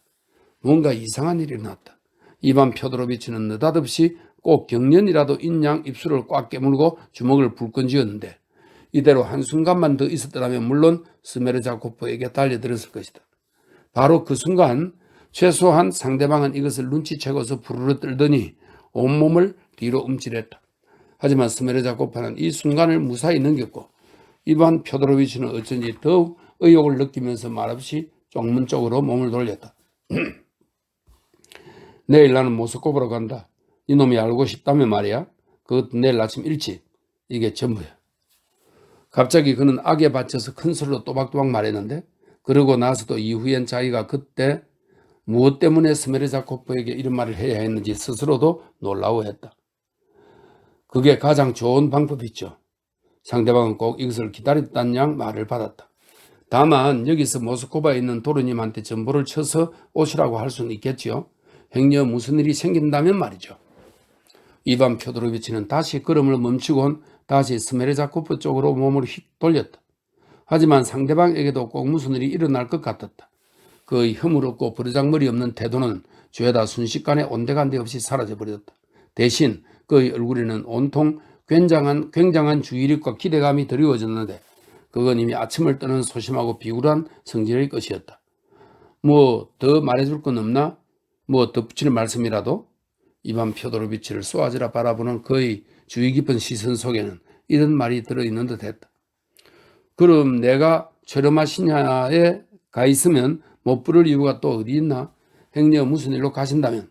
Speaker 1: 뭔가 이상한 일이 일어났다. 이반 표도로비치는 느닷없이 꼭 경련이라도 인양 입술을 꽉 깨물고 주먹을 불끈 쥐었는데 이대로 한순간만 더 있었더라면 물론 스메르자코프에게 달려들었을 것이다. 바로 그 순간 최소한 상대방은 이것을 눈치채고서 부르르 떨더니 온몸을 뒤로 움찔했다. 하지만 스메르자코프는 이 순간을 무사히 넘겼고 이반 표도로비치는 어쩐지 더욱 의욕을 느끼면서 말없이 쪽문 쪽으로 몸을 돌렸다. 내일 나는 모스크바로 간다. 이놈이 알고 싶다면 말이야. 그것도 내일 아침 일찍. 이게 전부야. 갑자기 그는 악에 받쳐서 큰 소리로 또박또박 말했는데 그러고 나서도 이후엔 자기가 그때 무엇 때문에 스메르자코프에게 이런 말을 해야 했는지 스스로도 놀라워했다. 그게 가장 좋은 방법이죠. 상대방은 꼭 이것을 기다렸다는 양 말을 받았다. 다만 여기서 모스크바에 있는 도련님한테 전보를 쳐서 오시라고 할 수는 있겠지요. 행여 무슨 일이 생긴다면 말이죠. 이반 표도로비치는 다시 걸음을 멈추곤 다시 스메르자코프 쪽으로 몸을 휙 돌렸다. 하지만 상대방에게도 꼭 무슨 일이 일어날 것 같았다. 그의 허물없고 버르장머리 없는 태도는 죄다 순식간에 온데간데 없이 사라져버렸다. 대신 그의 얼굴에는 온통 굉장한 주의력과 기대감이 드리워졌는데 그건 이미 아침을 떠는 소심하고 비굴한 성질의 것이었다. 뭐 더 말해줄 건 없나? 뭐 덧붙일 말씀이라도? 이반 표도로비치를 쏘아지라 바라보는 그의 주의 깊은 시선 속에는 이런 말이 들어있는 듯 했다. 그럼 내가 체르마 신하에 가 있으면 못 부를 이유가 또 어디 있나? 행여 무슨 일로 가신다면?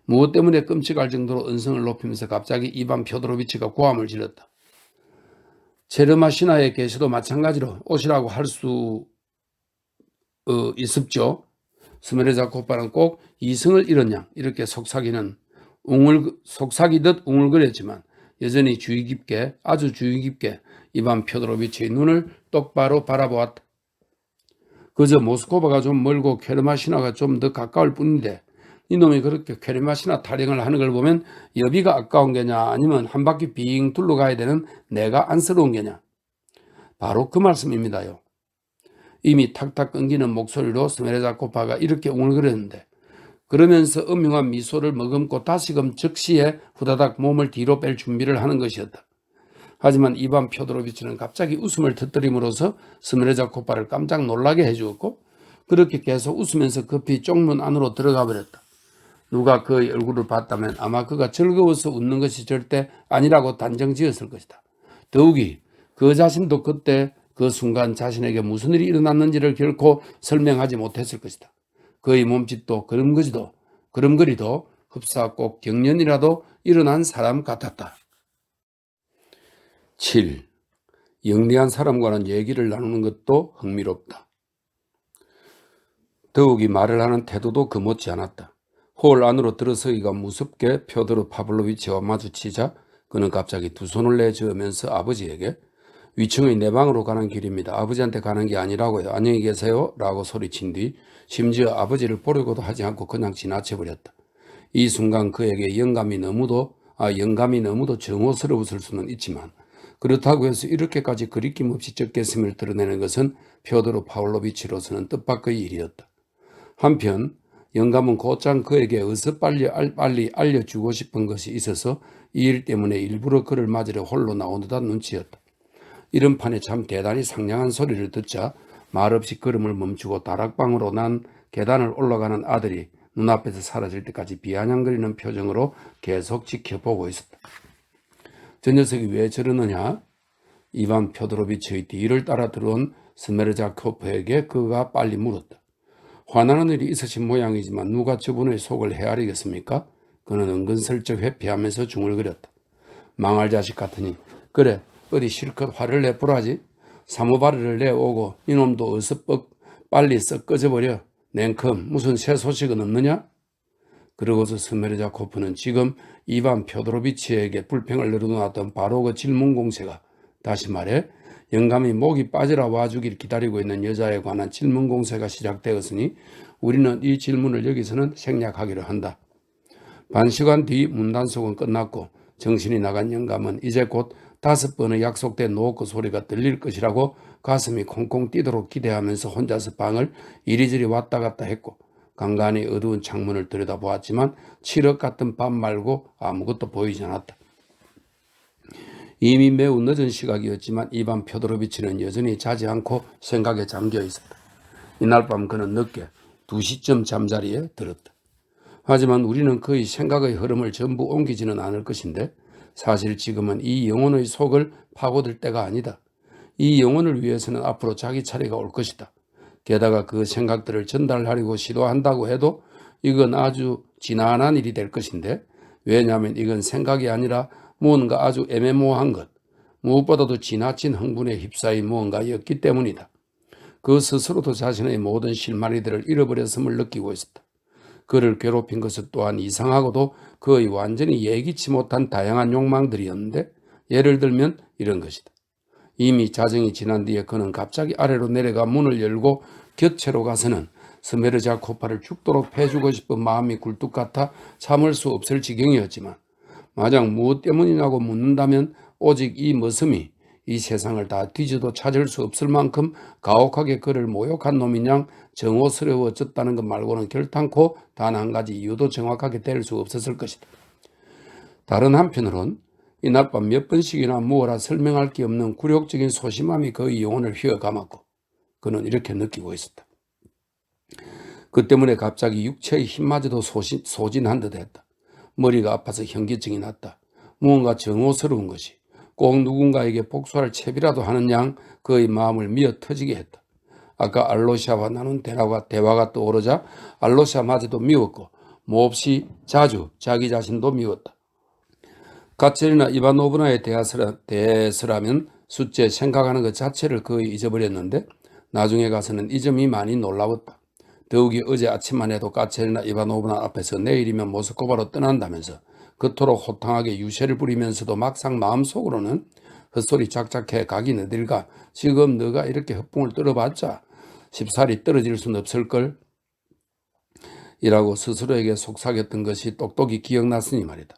Speaker 1: 무엇 때문에 끔찍할 정도로 언성을 높이면서 갑자기 이반 표도로비치가 고함을 질렀다. 체르마 신하에 계셔도 마찬가지로 오시라고 할 수 있었죠. 스메르자코프는 꼭 이성을 잃은 양 이렇게 속삭이듯 웅얼거렸지만 여전히 아주 주의 깊게 이반 표도로비치의 눈을 똑바로 바라보았다. 그저 모스크바가 좀 멀고 체르마 신하가 좀 더 가까울 뿐인데 이놈이 그렇게 체르마 신하 타령을 하는 걸 보면 여비가 아까운 게냐 아니면 한 바퀴 빙 둘러가야 되는 내가 안쓰러운 게냐. 바로 그 말씀입니다요. 이미 탁탁 끊기는 목소리로 스메르자코프가 이렇게 웅얼거렸는데 그러면서 음흉한 미소를 머금고 다시금 즉시에 후다닥 몸을 뒤로 뺄 준비를 하는 것이었다. 하지만 이반 표도로비치는 갑자기 웃음을 터뜨림으로써 스메르자코프를 깜짝 놀라게 해주었고 그렇게 계속 웃으면서 급히 쪽문 안으로 들어가 버렸다. 누가 그의 얼굴을 봤다면 아마 그가 즐거워서 웃는 것이 절대 아니라고 단정지었을 것이다. 더욱이 그 자신도 그때 그 순간 자신에게 무슨 일이 일어났는지를 결코 설명하지 못했을 것이다. 그의 몸짓도 걸음걸이도 흡사 꼭 경련이라도 일어난 사람 같았다. 7. 영리한 사람과는 얘기를 나누는 것도 흥미롭다. 더욱이 말을 하는 태도도 그못지 않았다. 홀 안으로 들어서기가 무섭게 표도르 파블로비치와 마주치자 그는 갑자기 두 손을 내저으면서 아버지에게 위층의 내 방으로 가는 길입니다. 아버지한테 가는 게 아니라고요. 안녕히 계세요. 라고 소리친 뒤 심지어 아버지를 보려고도 하지 않고 그냥 지나쳐버렸다. 이 순간 그에게 영감이 너무도 정오스러웠을 수는 있지만 그렇다고 해서 이렇게까지 거리낌 없이 적개심을 드러내는 것은 표도르 파블로비치로서는 뜻밖의 일이었다. 한편 영감은 곧장 그에게 어서 빨리 알려주고 싶은 것이 있어서 이 일 때문에 일부러 그를 맞으려 홀로 나온 듯한 눈치였다. 이런 판에 참 대단히 상냥한 소리를 듣자 말없이 걸음을 멈추고 다락방으로 난 계단을 올라가는 아들이 눈앞에서 사라질 때까지 비아냥거리는 표정으로 계속 지켜보고 있었다. 저 녀석이 왜 저러느냐? 이반 표도로비치의 뒤를 따라 들어온 스메르자코프에게 그가 빨리 물었다. 화나는 일이 있으신 모양이지만 누가 저분의 속을 헤아리겠습니까? 그는 은근슬쩍 회피하면서 중얼거렸다. 망할 자식 같으니. 그래, 어디 실컷 화를 내보라지. 사모발이를 내오고 이놈도 어서 빨리 썩 꺼져버려. 냉큼 무슨 새 소식은 없느냐? 그러고서 스메르자코프는 지금 이반 표도로비치에게 불평을 늘어놓았던 바로 그 질문 공세가, 다시 말해 영감이 목이 빠지라 와주길 기다리고 있는 여자에 관한 질문 공세가 시작되었으니 우리는 이 질문을 여기서는 생략하기로 한다. 반시간 뒤 문단속은 끝났고 정신이 나간 영감은 이제 곧 5번의 약속된 노크 소리가 들릴 것이라고 가슴이 콩콩 뛰도록 기대하면서 혼자서 방을 이리저리 왔다 갔다 했고 간간히 어두운 창문을 들여다보았지만 칠흑 같은 밤 말고 아무것도 보이지 않았다. 이미 매우 늦은 시각이었지만 이반 표도로비치는 여전히 자지 않고 생각에 잠겨 있었다. 이날 밤 그는 늦게 2시쯤 잠자리에 들었다. 하지만 우리는 그의 생각의 흐름을 전부 옮기지는 않을 것인데 사실 지금은 이 영혼의 속을 파고들 때가 아니다. 이 영혼을 위해서는 앞으로 자기 차례가 올 것이다. 게다가 그 생각들을 전달하려고 시도한다고 해도 이건 아주 지난한 일이 될 것인데, 왜냐하면 이건 생각이 아니라 무언가 아주 애매모호한 것, 무엇보다도 지나친 흥분에 휩싸인 무언가였기 때문이다. 그 스스로도 자신의 모든 실마리들을 잃어버렸음을 느끼고 있었다. 그를 괴롭힌 것은 또한 이상하고도 거의 완전히 예기치 못한 다양한 욕망들이었는데, 예를 들면 이런 것이다. 이미 자정이 지난 뒤에 그는 갑자기 아래로 내려가 문을 열고 곁채로 가서는 스메르자코파를 죽도록 패주고 싶은 마음이 굴뚝 같아 참을 수 없을 지경이었지만 만약 무엇 때문이냐고 묻는다면 오직 이 머슴이 이 세상을 다 뒤져도 찾을 수 없을 만큼 가혹하게 그를 모욕한 놈인 양 정오스러워졌다는 것 말고는 결탄코 단 한 가지 이유도 정확하게 될 수 없었을 것이다. 다른 한편으론 이날 밤 몇 번씩이나 무어라 설명할 게 없는 굴욕적인 소심함이 그의 영혼을 휘어감았고 그는 이렇게 느끼고 있었다. 그 때문에 갑자기 육체의 힘마저도 소진한 듯 했다. 머리가 아파서 현기증이 났다. 무언가 정오스러운 것이 꼭 누군가에게 복수할 채비라도 하는 양 그의 마음을 미어 터지게 했다. 아까 알로샤와 나눈 대화가 떠오르자 알로샤마저도 미웠고 몹시 자주 자기 자신도 미웠다. 가첼리나 이바노브나의 대해서라면 숫제 생각하는 것 자체를 거의 잊어버렸는데 나중에 가서는 이 점이 많이 놀라웠다. 더욱이 어제 아침만 해도 가첼리나 이바노브나 앞에서 내일이면 모스크바로 떠난다면서 그토록 호탕하게 유세를 부리면서도 막상 마음속으로는 헛소리 작작해 가긴 어딜가, 지금 너가 이렇게 헛붕을 떨어봤자 쉽사리 떨어질 순 없을걸 이라고 스스로에게 속삭였던 것이 똑똑히 기억났으니 말이다.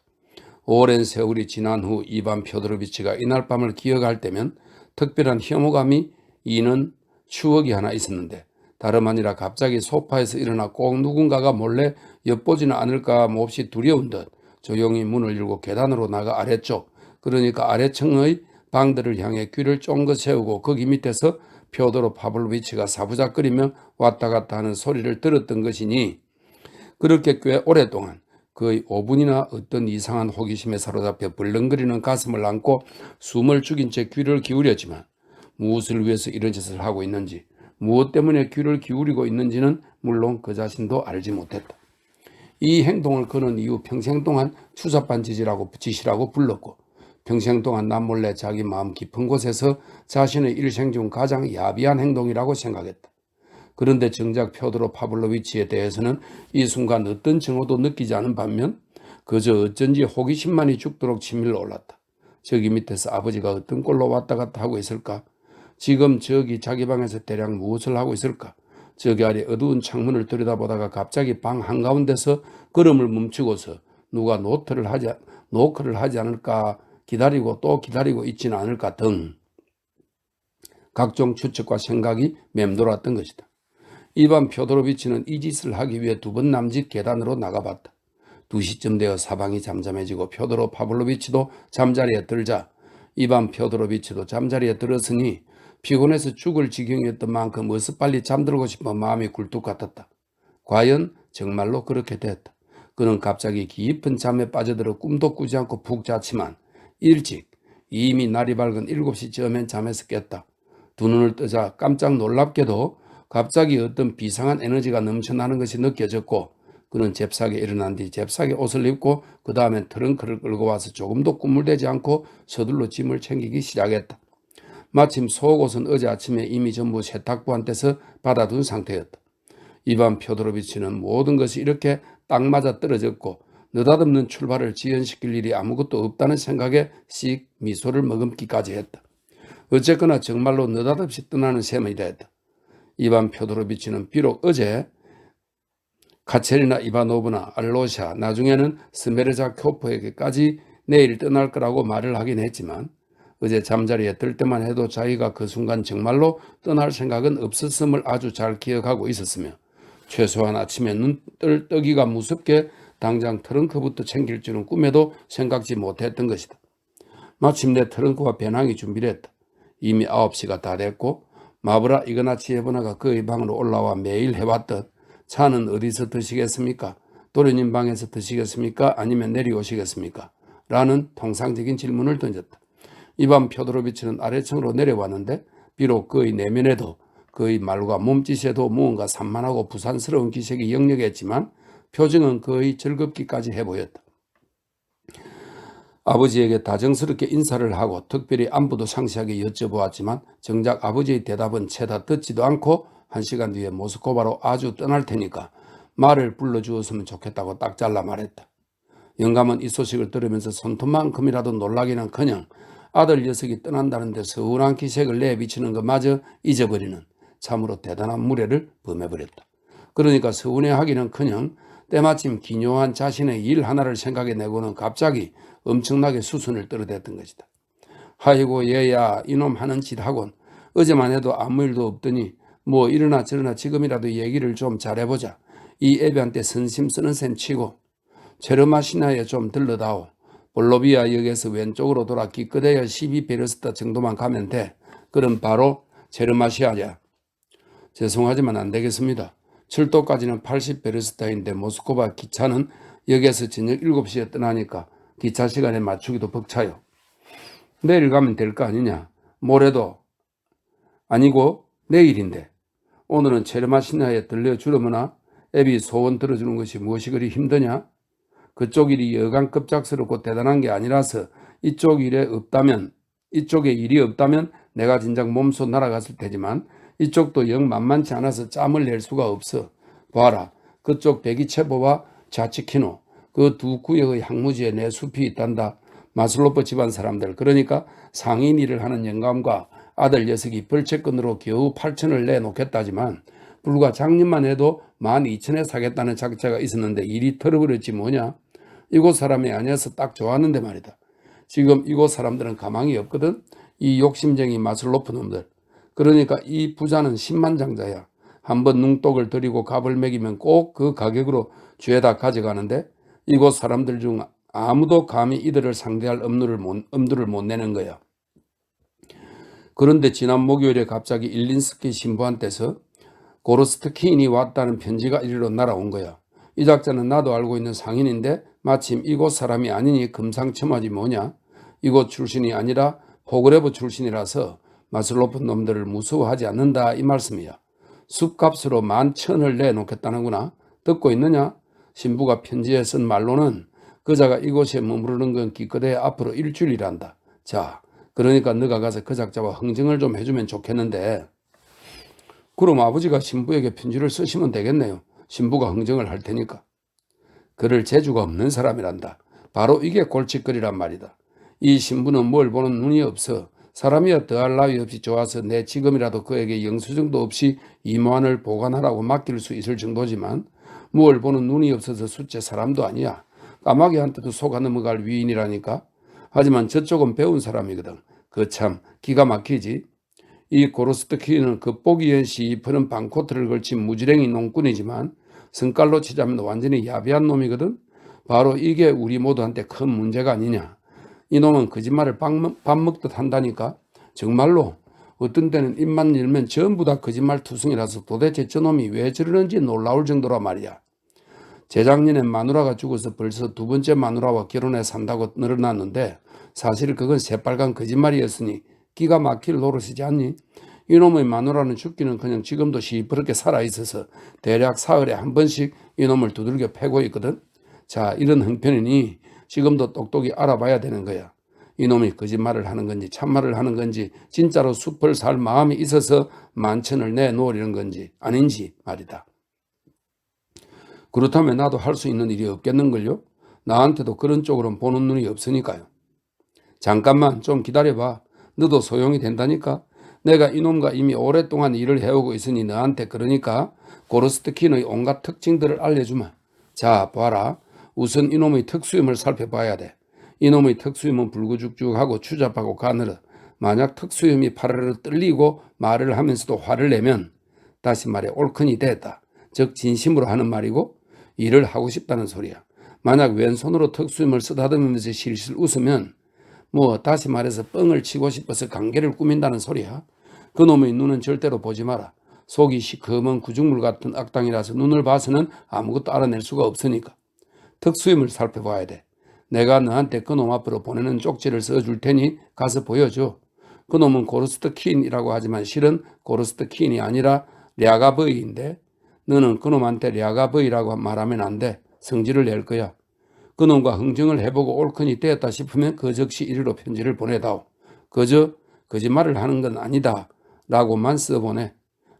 Speaker 1: 오랜 세월이 지난 후 이반 표도로비치가 이날 밤을 기억할 때면 특별한 혐오감이 이는 추억이 하나 있었는데 다름 아니라 갑자기 소파에서 일어나 꼭 누군가가 몰래 엿보지는 않을까 몹시 두려운 듯 조용히 문을 열고 계단으로 나가 아래쪽, 그러니까 아래층의 방들을 향해 귀를 쫑긋 세우고 거기 밑에서 표도로 파블로비치가 사부작거리며 왔다 갔다 하는 소리를 들었던 것이니 그렇게 꽤 오랫동안 거의 5분이나 어떤 이상한 호기심에 사로잡혀 벌렁거리는 가슴을 안고 숨을 죽인 채 귀를 기울였지만 무엇을 위해서 이런 짓을 하고 있는지, 무엇 때문에 귀를 기울이고 있는지는 물론 그 자신도 알지 못했다. 이 행동을 그는 이후 평생 동안 추잡한 짓이라고 불렀고 평생 동안 남몰래 자기 마음 깊은 곳에서 자신의 일생 중 가장 야비한 행동이라고 생각했다. 그런데 정작 표도로 파블로비치에 대해서는 이 순간 어떤 증오도 느끼지 않은 반면 그저 어쩐지 호기심만이 죽도록 치밀러 올랐다. 저기 밑에서 아버지가 어떤 꼴로 왔다 갔다 하고 있을까? 지금 저기 자기 방에서 대략 무엇을 하고 있을까? 저기 아래 어두운 창문을 들여다보다가 갑자기 방 한가운데서 걸음을 멈추고서 누가 노크를 하지 않을까 기다리고 또 기다리고 있지는 않을까 등 각종 추측과 생각이 맴돌았던 것이다. 이반 표도로비치는 이 짓을 하기 위해 2번 남짓 계단으로 나가봤다. 2시쯤 되어 사방이 잠잠해지고 표도로 파블로비치도 잠자리에 들자 이반 표도로비치도 잠자리에 들었으니 피곤해서 죽을 지경이었던 만큼 어서 빨리 잠들고 싶어 마음이 굴뚝 같았다. 과연 정말로 그렇게 됐다. 그는 갑자기 깊은 잠에 빠져들어 꿈도 꾸지 않고 푹 잤지만 일찍 이미 날이 밝은 7시쯤엔 잠에서 깼다. 두 눈을 뜨자 깜짝 놀랍게도 갑자기 어떤 비상한 에너지가 넘쳐나는 것이 느껴졌고 그는 잽싸게 일어난 뒤 잽싸게 옷을 입고 그 다음엔 트렁크를 끌고 와서 조금도 꾸물대지 않고 서둘러 짐을 챙기기 시작했다. 마침 속옷은 어제 아침에 이미 전부 세탁부한 떼서 받아둔 상태였다. 이반 표도로비치는 모든 것이 이렇게 딱 맞아 떨어졌고 느닷없는 출발을 지연시킬 일이 아무것도 없다는 생각에 씩 미소를 머금기까지 했다. 어쨌거나 정말로 느닷없이 떠나는 셈이 됐다. 이반 표도로비치는 비록 어제 카체리나 이바노브나 알로샤 나중에는 스메르자 쿄프에게까지 내일 떠날 거라고 말을 하긴 했지만 어제 잠자리에 들 때만 해도 자기가 그 순간 정말로 떠날 생각은 없었음을 아주 잘 기억하고 있었으며 최소한 아침에 눈 뜨기가 무섭게 당장 트렁크부터 챙길 줄은 꿈에도 생각지 못했던 것이다. 마침내 트렁크와 배낭이 준비를 했다. 이미 9시가 다 됐고 마브라 이그나치 예보나가 그의 방으로 올라와 매일 해왔듯 차는 어디서 드시겠습니까? 도련님 방에서 드시겠습니까? 아니면 내려오시겠습니까? 라는 통상적인 질문을 던졌다. 이반 표도로비치는 아래층으로 내려왔는데 비록 그의 내면에도 그의 말과 몸짓에도 무언가 산만하고 부산스러운 기색이 역력했지만 표정은 거의 즐겁기까지 해보였다. 아버지에게 다정스럽게 인사를 하고 특별히 안부도 상세하게 여쭤보았지만 정작 아버지의 대답은 채다 듣지도 않고 1시간 뒤에 모스크바로 아주 떠날 테니까 말을 불러주었으면 좋겠다고 딱 잘라 말했다. 영감은 이 소식을 들으면서 손톱만큼이라도 놀라기는커녕 아들 녀석이 떠난다는데 서운한 기색을 내비치는 것마저 잊어버리는 참으로 대단한 무례를 범해버렸다. 그러니까 서운해하기는커녕 때마침 기묘한 자신의 일 하나를 생각해내고는 갑자기 엄청나게 수순을 떨어댔던 것이다. 아이고 얘야 이놈 하는 짓하곤 어제만 해도 아무 일도 없더니 뭐 이러나 저러나 지금이라도 얘기를 좀 잘해보자. 이 애비한테 선심 쓰는 셈 치고 체르마시나에 좀 들러다오. 볼로비아 역에서 왼쪽으로 돌아 기껏해야 12베르스타 정도만 가면 돼. 그럼 바로 체르마시아야. 죄송하지만 안 되겠습니다. 철도까지는 80베르스타인데 모스크바 기차는 역에서 저녁 7시에 떠나니까 기차 시간에 맞추기도 벅차요. 내일 가면 될 거 아니냐. 모레도 아니고 내일인데 오늘은 체르마시나에 들려주려무나 애비 소원 들어주는 것이 무엇이 그리 힘드냐? 그쪽 일이 여간 급작스럽고 대단한 게 아니라서 이쪽에 일이 없다면 내가 진작 몸소 날아갔을 테지만 이쪽도 영 만만치 않아서 짬을 낼 수가 없어. 봐라. 그쪽 베기체보와 자치키노 그 두 구역의 항무지에 내 숲이 있단다. 마슬로프 집안 사람들 그러니까 상인 일을 하는 영감과 아들 녀석이 벌채권으로 겨우 8천을 내놓겠다지만 불과 작년만 해도 12,000에 사겠다는 작자가 있었는데 일이 털어버렸지 뭐냐. 이곳 사람이 아니어서 딱 좋았는데 말이다. 지금 이곳 사람들은 가망이 없거든. 이 욕심쟁이 마슬로프 놈들. 그러니까 이 부자는 10만장자야. 한번 뭉떡을 들이고 값을 매기면 꼭 그 가격으로 죄다 가져가는데 이곳 사람들 중 아무도 감히 이들을 상대할 엄두를 못 내는 거야. 그런데 지난 목요일에 갑자기 일린스키 신부한테서 고르스트키인이 왔다는 편지가 이리로 날아온 거야. 이 작자는 나도 알고 있는 상인인데 마침 이곳 사람이 아니니 금상첨화지 뭐냐. 이곳 출신이 아니라 포그레브 출신이라서 마슬로프 놈들을 무서워하지 않는다 이 말씀이야. 숲값으로 11,000을 내놓겠다는구나. 듣고 있느냐? 신부가 편지에 쓴 말로는 그자가 이곳에 머무르는 건 기껏해 앞으로 일주일이란다. 자, 그러니까 너가 가서 그 작자와 흥정을 좀 해주면 좋겠는데. 그럼 아버지가 신부에게 편지를 쓰시면 되겠네요. 신부가 흥정을 할 테니까. 그럴 재주가 없는 사람이란다. 바로 이게 골칫거리란 말이다. 이 신부는 뭘 보는 눈이 없어. 사람이야 더할 나위 없이 좋아서 내 지금이라도 그에게 영수증도 없이 임원을 보관하라고 맡길 수 있을 정도지만 뭘 보는 눈이 없어서 숫째 사람도 아니야. 까마귀한테도 속아 넘어갈 위인이라니까. 하지만 저쪽은 배운 사람이거든. 그 참 기가 막히지. 이 고로스트키는 겉보기엔 시퍼런 방코트를 걸친 무지랭이 농꾼이지만 성깔로 치자면 완전히 야비한 놈이거든. 바로 이게 우리 모두한테 큰 문제가 아니냐. 이놈은 거짓말을 밥 먹듯 한다니까. 정말로 어떤 때는 입만 열면 전부 다 거짓말 투성이라서 도대체 저놈이 왜 저러는지 놀라울 정도라 말이야. 재작년에 마누라가 죽어서 벌써 두 번째 마누라와 결혼해 산다고 늘어났는데 사실 그건 새빨간 거짓말이었으니 기가 막힐 노릇이지 않니? 이놈의 마누라는 죽기는 그냥 지금도 시퍼렇게 살아있어서 대략 사흘에 한 번씩 이놈을 두들겨 패고 있거든. 자, 이런 형편이니 지금도 똑똑히 알아봐야 되는 거야. 이놈이 거짓말을 하는 건지 참말을 하는 건지 진짜로 숲을 살 마음이 있어서 만천을 내놓으려는 건지 아닌지 말이다. 그렇다면 나도 할 수 있는 일이 없겠는걸요? 나한테도 그런 쪽으로는 보는 눈이 없으니까요. 잠깐만 좀 기다려봐. 너도 소용이 된다니까. 내가 이놈과 이미 오랫동안 일을 해오고 있으니 너한테 그러니까 고로스트킨의 온갖 특징들을 알려주마. 자, 봐라. 우선 이놈의 특수염을 살펴봐야 돼. 이놈의 특수염은 불구죽죽하고 추잡하고 가늘어. 만약 특수염이 파르르 떨리고 말을 하면서도 화를 내면 다시 말해 옳거니 됐다. 즉 진심으로 하는 말이고 일을 하고 싶다는 소리야. 만약 왼손으로 특수염을 쓰다듬으면서 실실 웃으면 다시 말해서 뻥을 치고 싶어서 관계를 꾸민다는 소리야. 그놈의 눈은 절대로 보지 마라. 속이 시커먼 구죽물 같은 악당이라서 눈을 봐서는 아무것도 알아낼 수가 없으니까. 특수염을 살펴봐야 돼. 내가 너한테 그놈 앞으로 보내는 쪽지를 써줄 테니 가서 보여줘. 그놈은 고르스트킨이라고 하지만 실은 고르스트킨이 아니라 랴가버이인데 너는 그놈한테 랴가버이라고 말하면 안 돼. 성질을 낼 거야. 그놈과 흥정을 해보고 옳거니 되었다 싶으면 그 즉시 이리로 편지를 보내다오. 그저 거짓말을 하는 건 아니다 라고만 써보내.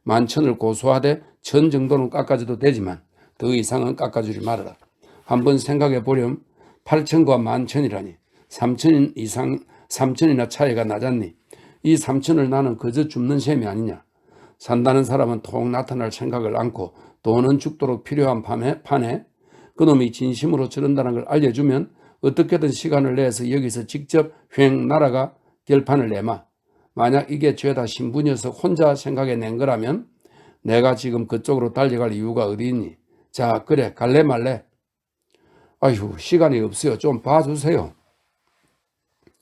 Speaker 1: 만천을 고소하되 천 정도는 깎아줘도 되지만 더 이상은 깎아주지 말아라. 한번 생각해 보렴. 8천과 만천이라니 3천이나 차이가 나잖니. 이 3천을 나는 그저 줍는 셈이 아니냐. 산다는 사람은 통 나타날 생각을 않고 돈은 죽도록 필요한 판에 그놈이 진심으로 저런다는 걸 알려주면 어떻게든 시간을 내서 여기서 직접 휑 날아가 결판을 내마. 만약 이게 죄다 신분이어서 혼자 생각해낸 거라면 내가 지금 그쪽으로 달려갈 이유가 어디 있니? 자, 그래 갈래 말래? 아휴, 시간이 없어요. 좀 봐주세요.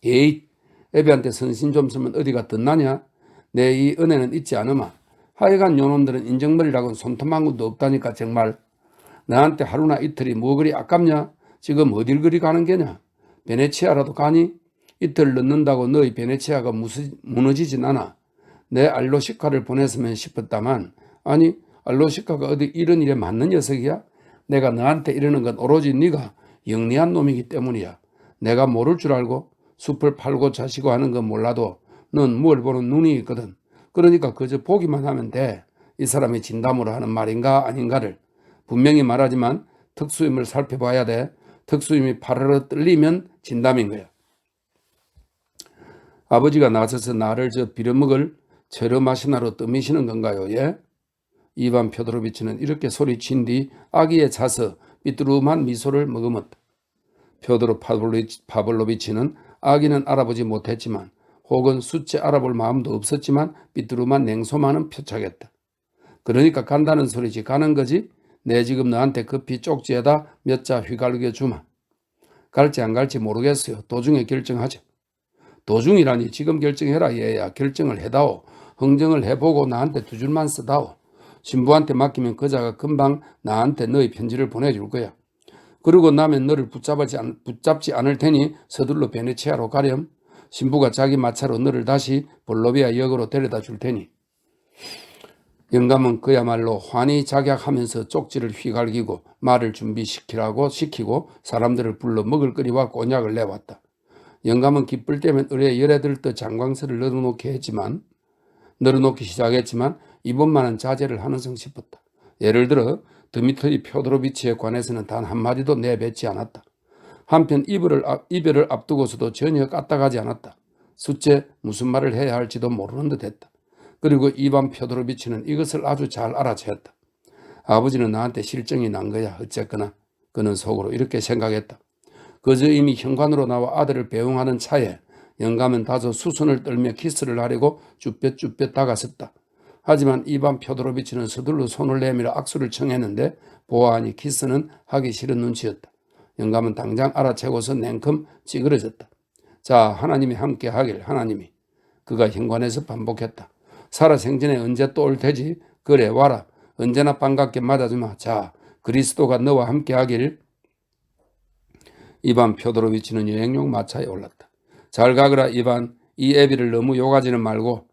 Speaker 1: 에이, 애비한테 선신 좀 쓰면 어디가 덧나냐? 내 이 은혜는 잊지 않으마. 하여간 요놈들은 인정머리라고는 손톱만 것도 없다니까 정말. 나한테 하루나 이틀이 뭐 그리 아깝냐? 지금 어딜 그리 가는 게냐? 베네치아라도 가니? 이틀 늦는다고 너희 베네치아가 무너지진 않아. 내 알로시카를 보냈으면 싶었다만 아니 알로시카가 어디 이런 일에 맞는 녀석이야? 내가 너한테 이러는 건 오로지 네가 영리한 놈이기 때문이야. 내가 모를 줄 알고 숲을 팔고 자시고 하는 건 몰라도 넌 뭘 보는 눈이 있거든. 그러니까 그저 보기만 하면 돼. 이 사람이 진담으로 하는 말인가 아닌가를. 분명히 말하지만 특수임을 살펴봐야 돼. 특수임이 파르르 떨리면 진담인 거야. 아버지가 나서서 나를 저 빌어먹을 체르마시나로 떠미시는 건가요? 예? 이반 표도로비치는 이렇게 소리친 뒤 아기의 자서 삐뚤음한 미소를 머금었다. 표도로 파블로비치는 아기는 알아보지 못했지만 혹은 숫째 알아볼 마음도 없었지만 삐뚤음한 냉소만은 표착했다. 그러니까 간다는 소리지 가는 거지? 내 지금 너한테 급히 쪽지에다 몇 자 휘갈겨 주마. 갈지 안 갈지 모르겠어요. 도중에 결정하죠. 도중이라니 지금 결정해라 얘야. 결정을 해다오. 흥정을 해보고 나한테 두 줄만 쓰다오. 신부한테 맡기면 그자가 금방 나한테 너의 편지를 보내줄 거야. 그러고 나면 너를 붙잡지 않을 테니 서둘러 베네치아로 가렴. 신부가 자기 마차로 너를 다시 볼로비아 역으로 데려다 줄 테니. 영감은 그야말로 환희작약하면서 쪽지를 휘갈기고 말을 시키고 사람들을 불러 먹을거리와 꼬냑을 내왔다. 영감은 기쁠 때면 의뢰 열애들떠 장광설을 늘어놓기 시작했지만 이번만은 자제를 하는성 싶었다. 예를 들어 드미트리 표도로비치에 관해서는 단 한마디도 내뱉지 않았다. 한편 이별을 앞두고서도 전혀 까딱하지 않았다. 숫째 무슨 말을 해야 할지도 모르는 듯 했다. 그리고 이반 표도로비치는 이것을 아주 잘 알아챘다. 아버지는 나한테 실정이 난 거야. 어쨌거나 그는 속으로 이렇게 생각했다. 그저 이미 현관으로 나와 아들을 배웅하는 차에 영감은 다소 수순을 떨며 키스를 하려고 쭈뼛쭈뼛 다가섰다. 하지만 이반 표도로비치는 서둘러 손을 내밀어 악수를 청했는데 보아하니 키스는 하기 싫은 눈치였다. 영감은 당장 알아채고서 냉큼 찌그러졌다. 자, 하나님이 함께 하길, 하나님이. 그가 현관에서 반복했다. 살아생전에 언제 또 올 테지? 그래, 와라. 언제나 반갑게 맞아주마. 자, 그리스도가 너와 함께 하길. 이반 표도로비치는 여행용 마차에 올랐다. 잘 가거라, 이반. 이 애비를 너무 욕하지는 말고.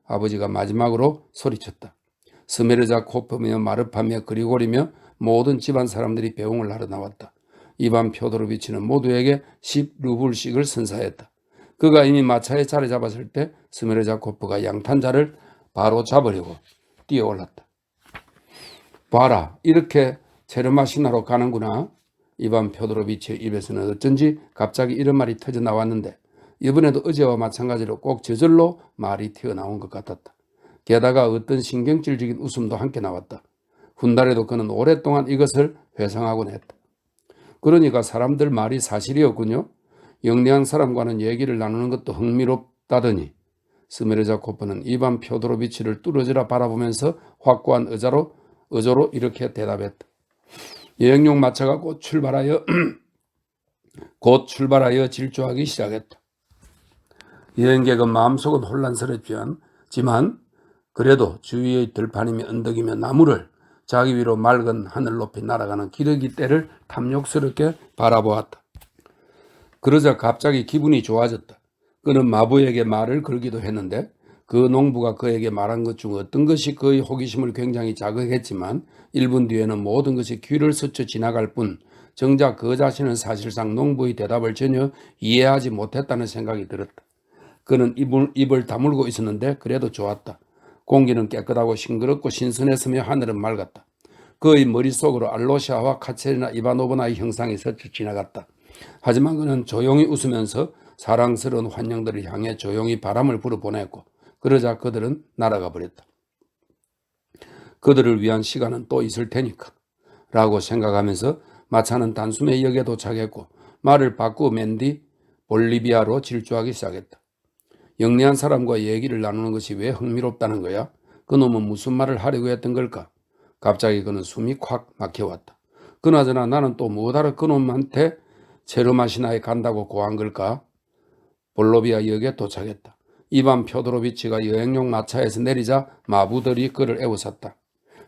Speaker 1: 아버지가 마지막으로 소리쳤다. 스메르자코프며 마르파며 그리고리며 모든 집안 사람들이 배웅을 하러 나왔다. 이반 표도로비치는 모두에게 10루블씩을 선사했다. 그가 이미 마차에 자리 잡았을 때 스메르자코프가 양탄자를 바로 잡으려고 뛰어올랐다. 봐라, 이렇게 체르마시나로 가는구나. 이반 표도로비치의 입에서는 어쩐지 갑자기 이런 말이 터져 나왔는데 이번에도 어제와 마찬가지로 꼭 저절로 말이 튀어나온 것 같았다. 게다가 어떤 신경질적인 웃음도 함께 나왔다. 훗날에도 그는 오랫동안 이것을 회상하곤 했다. 그러니까 사람들 말이 사실이었군요. 영리한 사람과는 얘기를 나누는 것도 흥미롭다더니. 스메르자코프는 이반 표도로비치를 뚫어져라 바라보면서 확고한 의조로 이렇게 대답했다. 여행용 마차가 곧 출발하여 질주하기 시작했다. 여행객은 마음속은 혼란스럽지만 그래도 주위의 들판이며 언덕이며 나무를 자기 위로 맑은 하늘 높이 날아가는 기러기 떼를 탐욕스럽게 바라보았다. 그러자 갑자기 기분이 좋아졌다. 그는 마부에게 말을 걸기도 했는데 그 농부가 그에게 말한 것 중 어떤 것이 그의 호기심을 굉장히 자극했지만 1분 뒤에는 모든 것이 귀를 스쳐 지나갈 뿐 정작 그 자신은 사실상 농부의 대답을 전혀 이해하지 못했다는 생각이 들었다. 그는 입을 다물고 있었는데 그래도 좋았다. 공기는 깨끗하고 싱그럽고 신선했으며 하늘은 맑았다. 그의 머릿속으로 알로시아와 카체리나 이바노브나의 형상이 스쳐 지나갔다. 하지만 그는 조용히 웃으면서 사랑스러운 환영들을 향해 조용히 바람을 불어보냈고 그러자 그들은 날아가 버렸다. 그들을 위한 시간은 또 있을 테니까 라고 생각하면서 마차는 단숨에 역에 도착했고 말을 바꾸어 맨 뒤 볼리비아로 질주하기 시작했다. 영리한 사람과 얘기를 나누는 것이 왜 흥미롭다는 거야? 그놈은 무슨 말을 하려고 했던 걸까? 갑자기 그는 숨이 콱 막혀왔다. 그나저나 나는 또 뭐하러 그놈한테 체르마시나에 간다고 고한 걸까? 볼로비아 역에 도착했다. 이반 표도로비치가 여행용 마차에서 내리자 마부들이 그를 에워쌌다.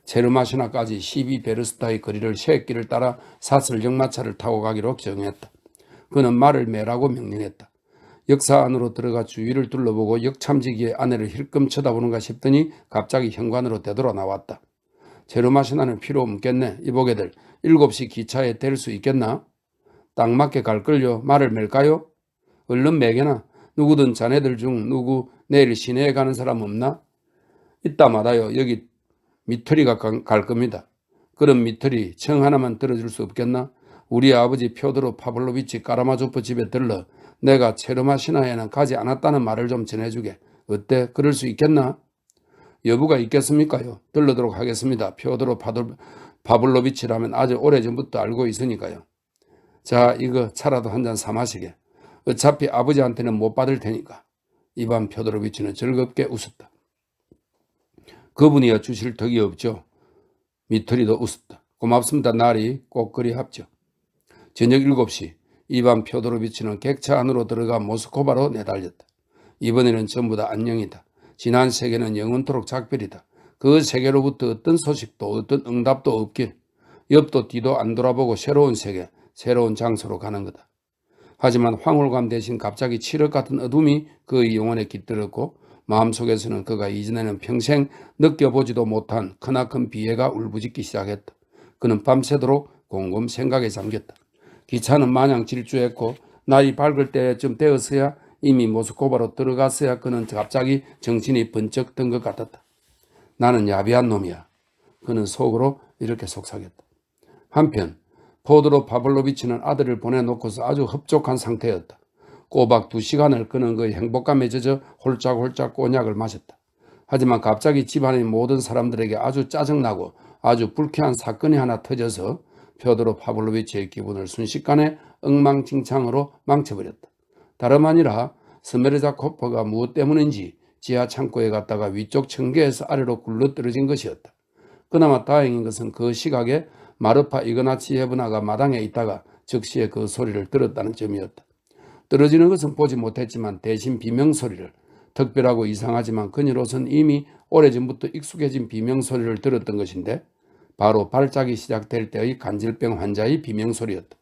Speaker 1: 체르마시나까지 12베르스타의 거리를 새길을 따라 사슬역 마차를 타고 가기로 정했다. 그는 말을 매라고 명령했다. 역사 안으로 들어가 주위를 둘러보고 역참지기의 아내를 힐끔 쳐다보는가 싶더니 갑자기 현관으로 되돌아 나왔다. 체르마시나는 필요 없겠네. 이보게들 7시 기차에 댈 수 있겠나? 딱 맞게 갈걸요. 말을 맬까요? 얼른 매겨나. 누구든 자네들 중 누구 내일 시내에 가는 사람 없나? 있다 마다요. 여기 미터리가 갈 겁니다. 그럼 미터리 청 하나만 들어줄 수 없겠나? 우리 아버지 표드로 파블로비치 까라마조프 집에 들러 내가 체르마시나에는 가지 않았다는 말을 좀 전해주게. 어때? 그럴 수 있겠나? 여부가 있겠습니까요? 들르도록 하겠습니다. 표드로 파블로비치라면 아주 오래전부터 알고 있으니까요. 자, 이거 차라도 한 잔 사 마시게. 어차피 아버지한테는 못 받을 테니까. 이반 표도로비치는 즐겁게 웃었다. 그분이야 주실 덕이 없죠. 미터리도 웃었다. 고맙습니다. 날이 꼭 그리 합죠. 저녁 7시 이반 표도로비치는 객차 안으로 들어가 모스코바로 내달렸다. 이번에는 전부 다 안녕이다. 지난 세계는 영원토록 작별이다. 그 세계로부터 어떤 소식도 어떤 응답도 없길. 옆도 뒤도 안 돌아보고 새로운 세계, 새로운 장소로 가는 거다. 하지만 황홀감 대신 갑자기 칠흑 같은 어둠이 그의 영혼에 깃들었고 마음속에서는 그가 이전에는 평생 느껴보지도 못한 크나큰 비애가 울부짖기 시작했다. 그는 밤새도록 곰곰 생각에 잠겼다. 기차는 마냥 질주했고 날이 밝을 때쯤 되었어야 이미 모스코바로 들어갔어야 그는 갑자기 정신이 번쩍 든 것 같았다. 나는 야비한 놈이야. 그는 속으로 이렇게 속삭였다. 한편 포드로 파블로비치는 아들을 보내놓고서 아주 흡족한 상태였다. 꼬박 2시간을 그는 그의 행복감에 젖어 홀짝홀짝 꼬냑을 마셨다. 하지만 갑자기 집안의 모든 사람들에게 아주 짜증나고 아주 불쾌한 사건이 하나 터져서 표드로 파블로비치의 기분을 순식간에 엉망진창으로 망쳐버렸다. 다름 아니라 스메르자코프가 무엇 때문인지 지하 창고에 갔다가 위쪽 층계에서 아래로 굴러떨어진 것이었다. 그나마 다행인 것은 그 시각에 마르파 이그나치예브나가 마당에 있다가 즉시에 그 소리를 들었다는 점이었다. 떨어지는 것은 보지 못했지만 대신 비명소리를, 특별하고 이상하지만 그녀로서는 이미 오래전부터 익숙해진 비명소리를 들었던 것인데 바로 발작이 시작될 때의 간질병 환자의 비명소리였다.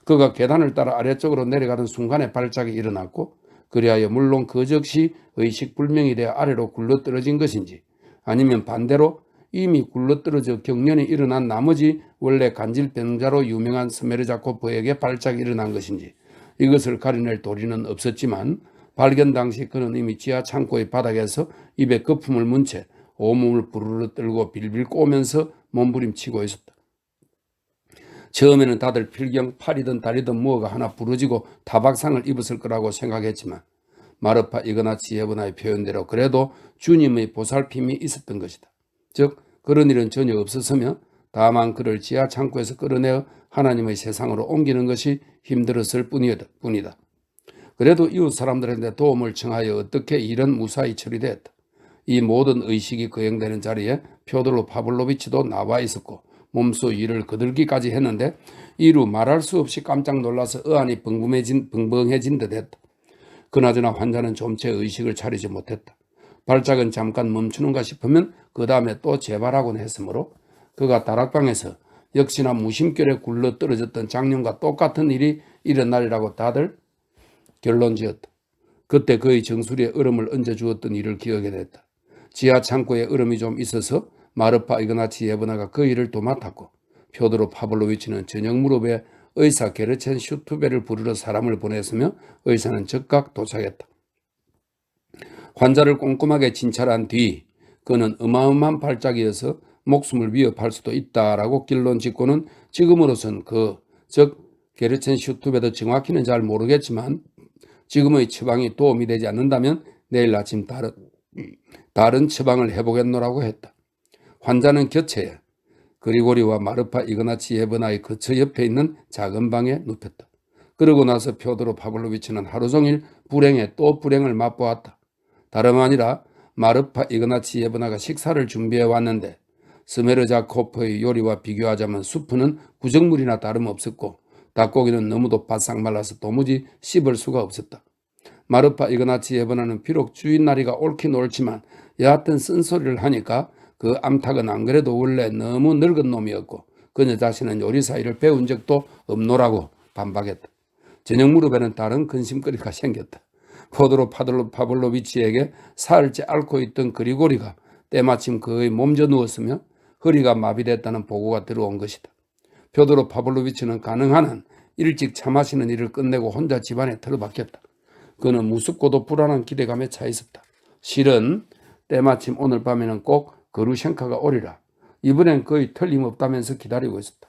Speaker 1: 그가 계단을 따라 아래쪽으로 내려가던 순간에 발작이 일어났고 그리하여 물론 그 즉시 의식불명이 되어 아래로 굴러떨어진 것인지 아니면 반대로 이미 굴러떨어져 경련이 일어난 나머지 원래 간질병자로 유명한 스메르자코프에게 발작이 일어난 것인지 이것을 가려낼 도리는 없었지만 발견 당시 그는 이미 지하 창고의 바닥에서 입에 거품을 문 채 온몸을 부르르 떨고 빌빌 꼬면서 몸부림치고 있었다. 처음에는 다들 필경 팔이든 다리든 무엇가 하나 부러지고 타박상을 입었을 거라고 생각했지만 마르파 이그나치예브나의 표현대로 그래도 주님의 보살핌이 있었던 것이다. 즉 그런 일은 전혀 없었으며 다만 그를 지하 창고에서 끌어내어 하나님의 세상으로 옮기는 것이 힘들었을 뿐이다. 그래도 이웃 사람들한테 도움을 청하여 어떻게 일은 무사히 처리되었다. 이 모든 의식이 거행되는 자리에 퓨어돌 파블로비치도 나와 있었고 몸소 이를 거들기까지 했는데 이루 말할 수 없이 깜짝 놀라서 어안이 벙벙해진 듯 했다. 그나저나 환자는 좀채 의식을 차리지 못했다. 발작은 잠깐 멈추는가 싶으면 그 다음에 또 재발하곤 했으므로 그가 다락방에서 역시나 무심결에 굴러 떨어졌던 작년과 똑같은 일이 일어나리라고 다들 결론지었다. 그때 그의 정수리에 얼음을 얹어주었던 일을 기억해 냈다. 지하 창고에 얼음이 좀 있어서 마르파 이그나치예브나가 그 일을 도맡았고 퓨어돌 파블로비치는 저녁 무렵에 의사 게르첸 슈투베를 부르러 사람을 보냈으며 의사는 즉각 도착했다. 환자를 꼼꼼하게 진찰한 뒤 그는 어마어마한 발작이어서 목숨을 위협할 수도 있다라고 길론 짓고는 지금으로선 즉 게르첸 슈투베도 정확히는 잘 모르겠지만 지금의 처방이 도움이 되지 않는다면 내일 아침 다른 처방을 해보겠노라고 했다. 환자는 겨체에 그리고리와 마르파 이그나치예브나의 거처 옆에 있는 작은 방에 눕혔다. 그러고 나서 퓨어돌 파블로비치는 하루 종일 불행에 또 불행을 맛보았다. 다름 아니라 마르파 이그나치예브나가 식사를 준비해 왔는데 스메르자코프의 요리와 비교하자면 수프는 구정물이나 다름없었고 닭고기는 너무도 바싹 말라서 도무지 씹을 수가 없었다. 마르파 이그나치예브나는 비록 주인나리가 옳긴 옳지만 여하튼 쓴소리를 하니까 그 암탉은 안 그래도 원래 너무 늙은 놈이었고 그녀 자신은 요리사 일을 배운 적도 없노라고 반박했다. 저녁 무렵에는 다른 근심거리가 생겼다. 퓨어돌 파블로비치에게 사흘째 앓고 있던 그리고리가 때마침 그의 몸져 누웠으며 허리가 마비됐다는 보고가 들어온 것이다. 퓨어돌 파블로비치는 가능한 한 일찍 차 마시는 일을 끝내고 혼자 집안에 틀어박혔다. 그는 무섭고도 불안한 기대감에 차 있었다. 실은 때마침 오늘 밤에는 꼭 거루셴카가 오리라. 이번엔 거의 틀림없다면서 기다리고 있었다.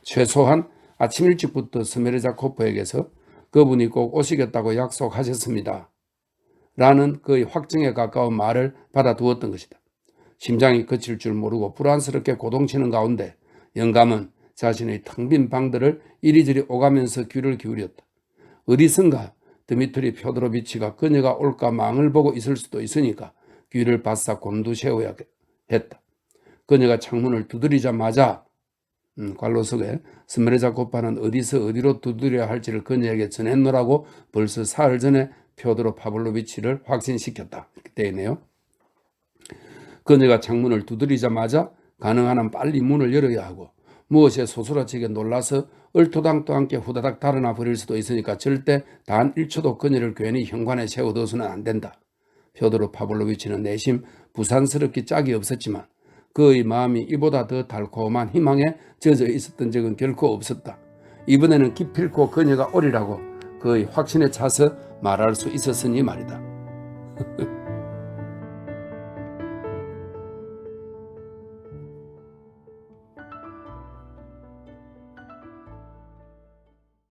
Speaker 1: 최소한 아침 일찍부터 스메르자코프에게서 그분이 꼭 오시겠다고 약속하셨습니다. 라는 그의 확정에 가까운 말을 받아두었던 것이다. 심장이 그칠 줄 모르고 불안스럽게 고동치는 가운데 영감은 자신의 텅 빈 방들을 이리저리 오가면서 귀를 기울였다. 어디선가 드미트리 퓨어도로비치가 그녀가 올까 망을 보고 있을 수도 있으니까 귀를 바싹 곤두세워야 했다. 그녀가 창문을 두드리자마자 관로 속에 스메르자코프는 어디서 어디로 두드려야 할지를 그녀에게 전했노라고 벌써 사흘 전에 퓨어돌 파블로비치를 확신시켰다. 이렇게 되어 있네요. 그녀가 창문을 두드리자마자 가능한 한 빨리 문을 열어야 하고 무엇에 소스라치게 놀라서 얼토당토 않게 후다닥 달아나 버릴 수도 있으니까 절대 단 1초도 그녀를 괜히 현관에 세워둬서는 안 된다. 퓨어돌 파블로비치는 내심 부산스럽기 짝이 없었지만 그의 마음이 이보다 더 달콤한 희망에 젖어 있었던 적은 결코 없었다. 이번에는 기필코 그녀가 오리라고 그의 확신에 차서 말할 수 있었으니 말이다.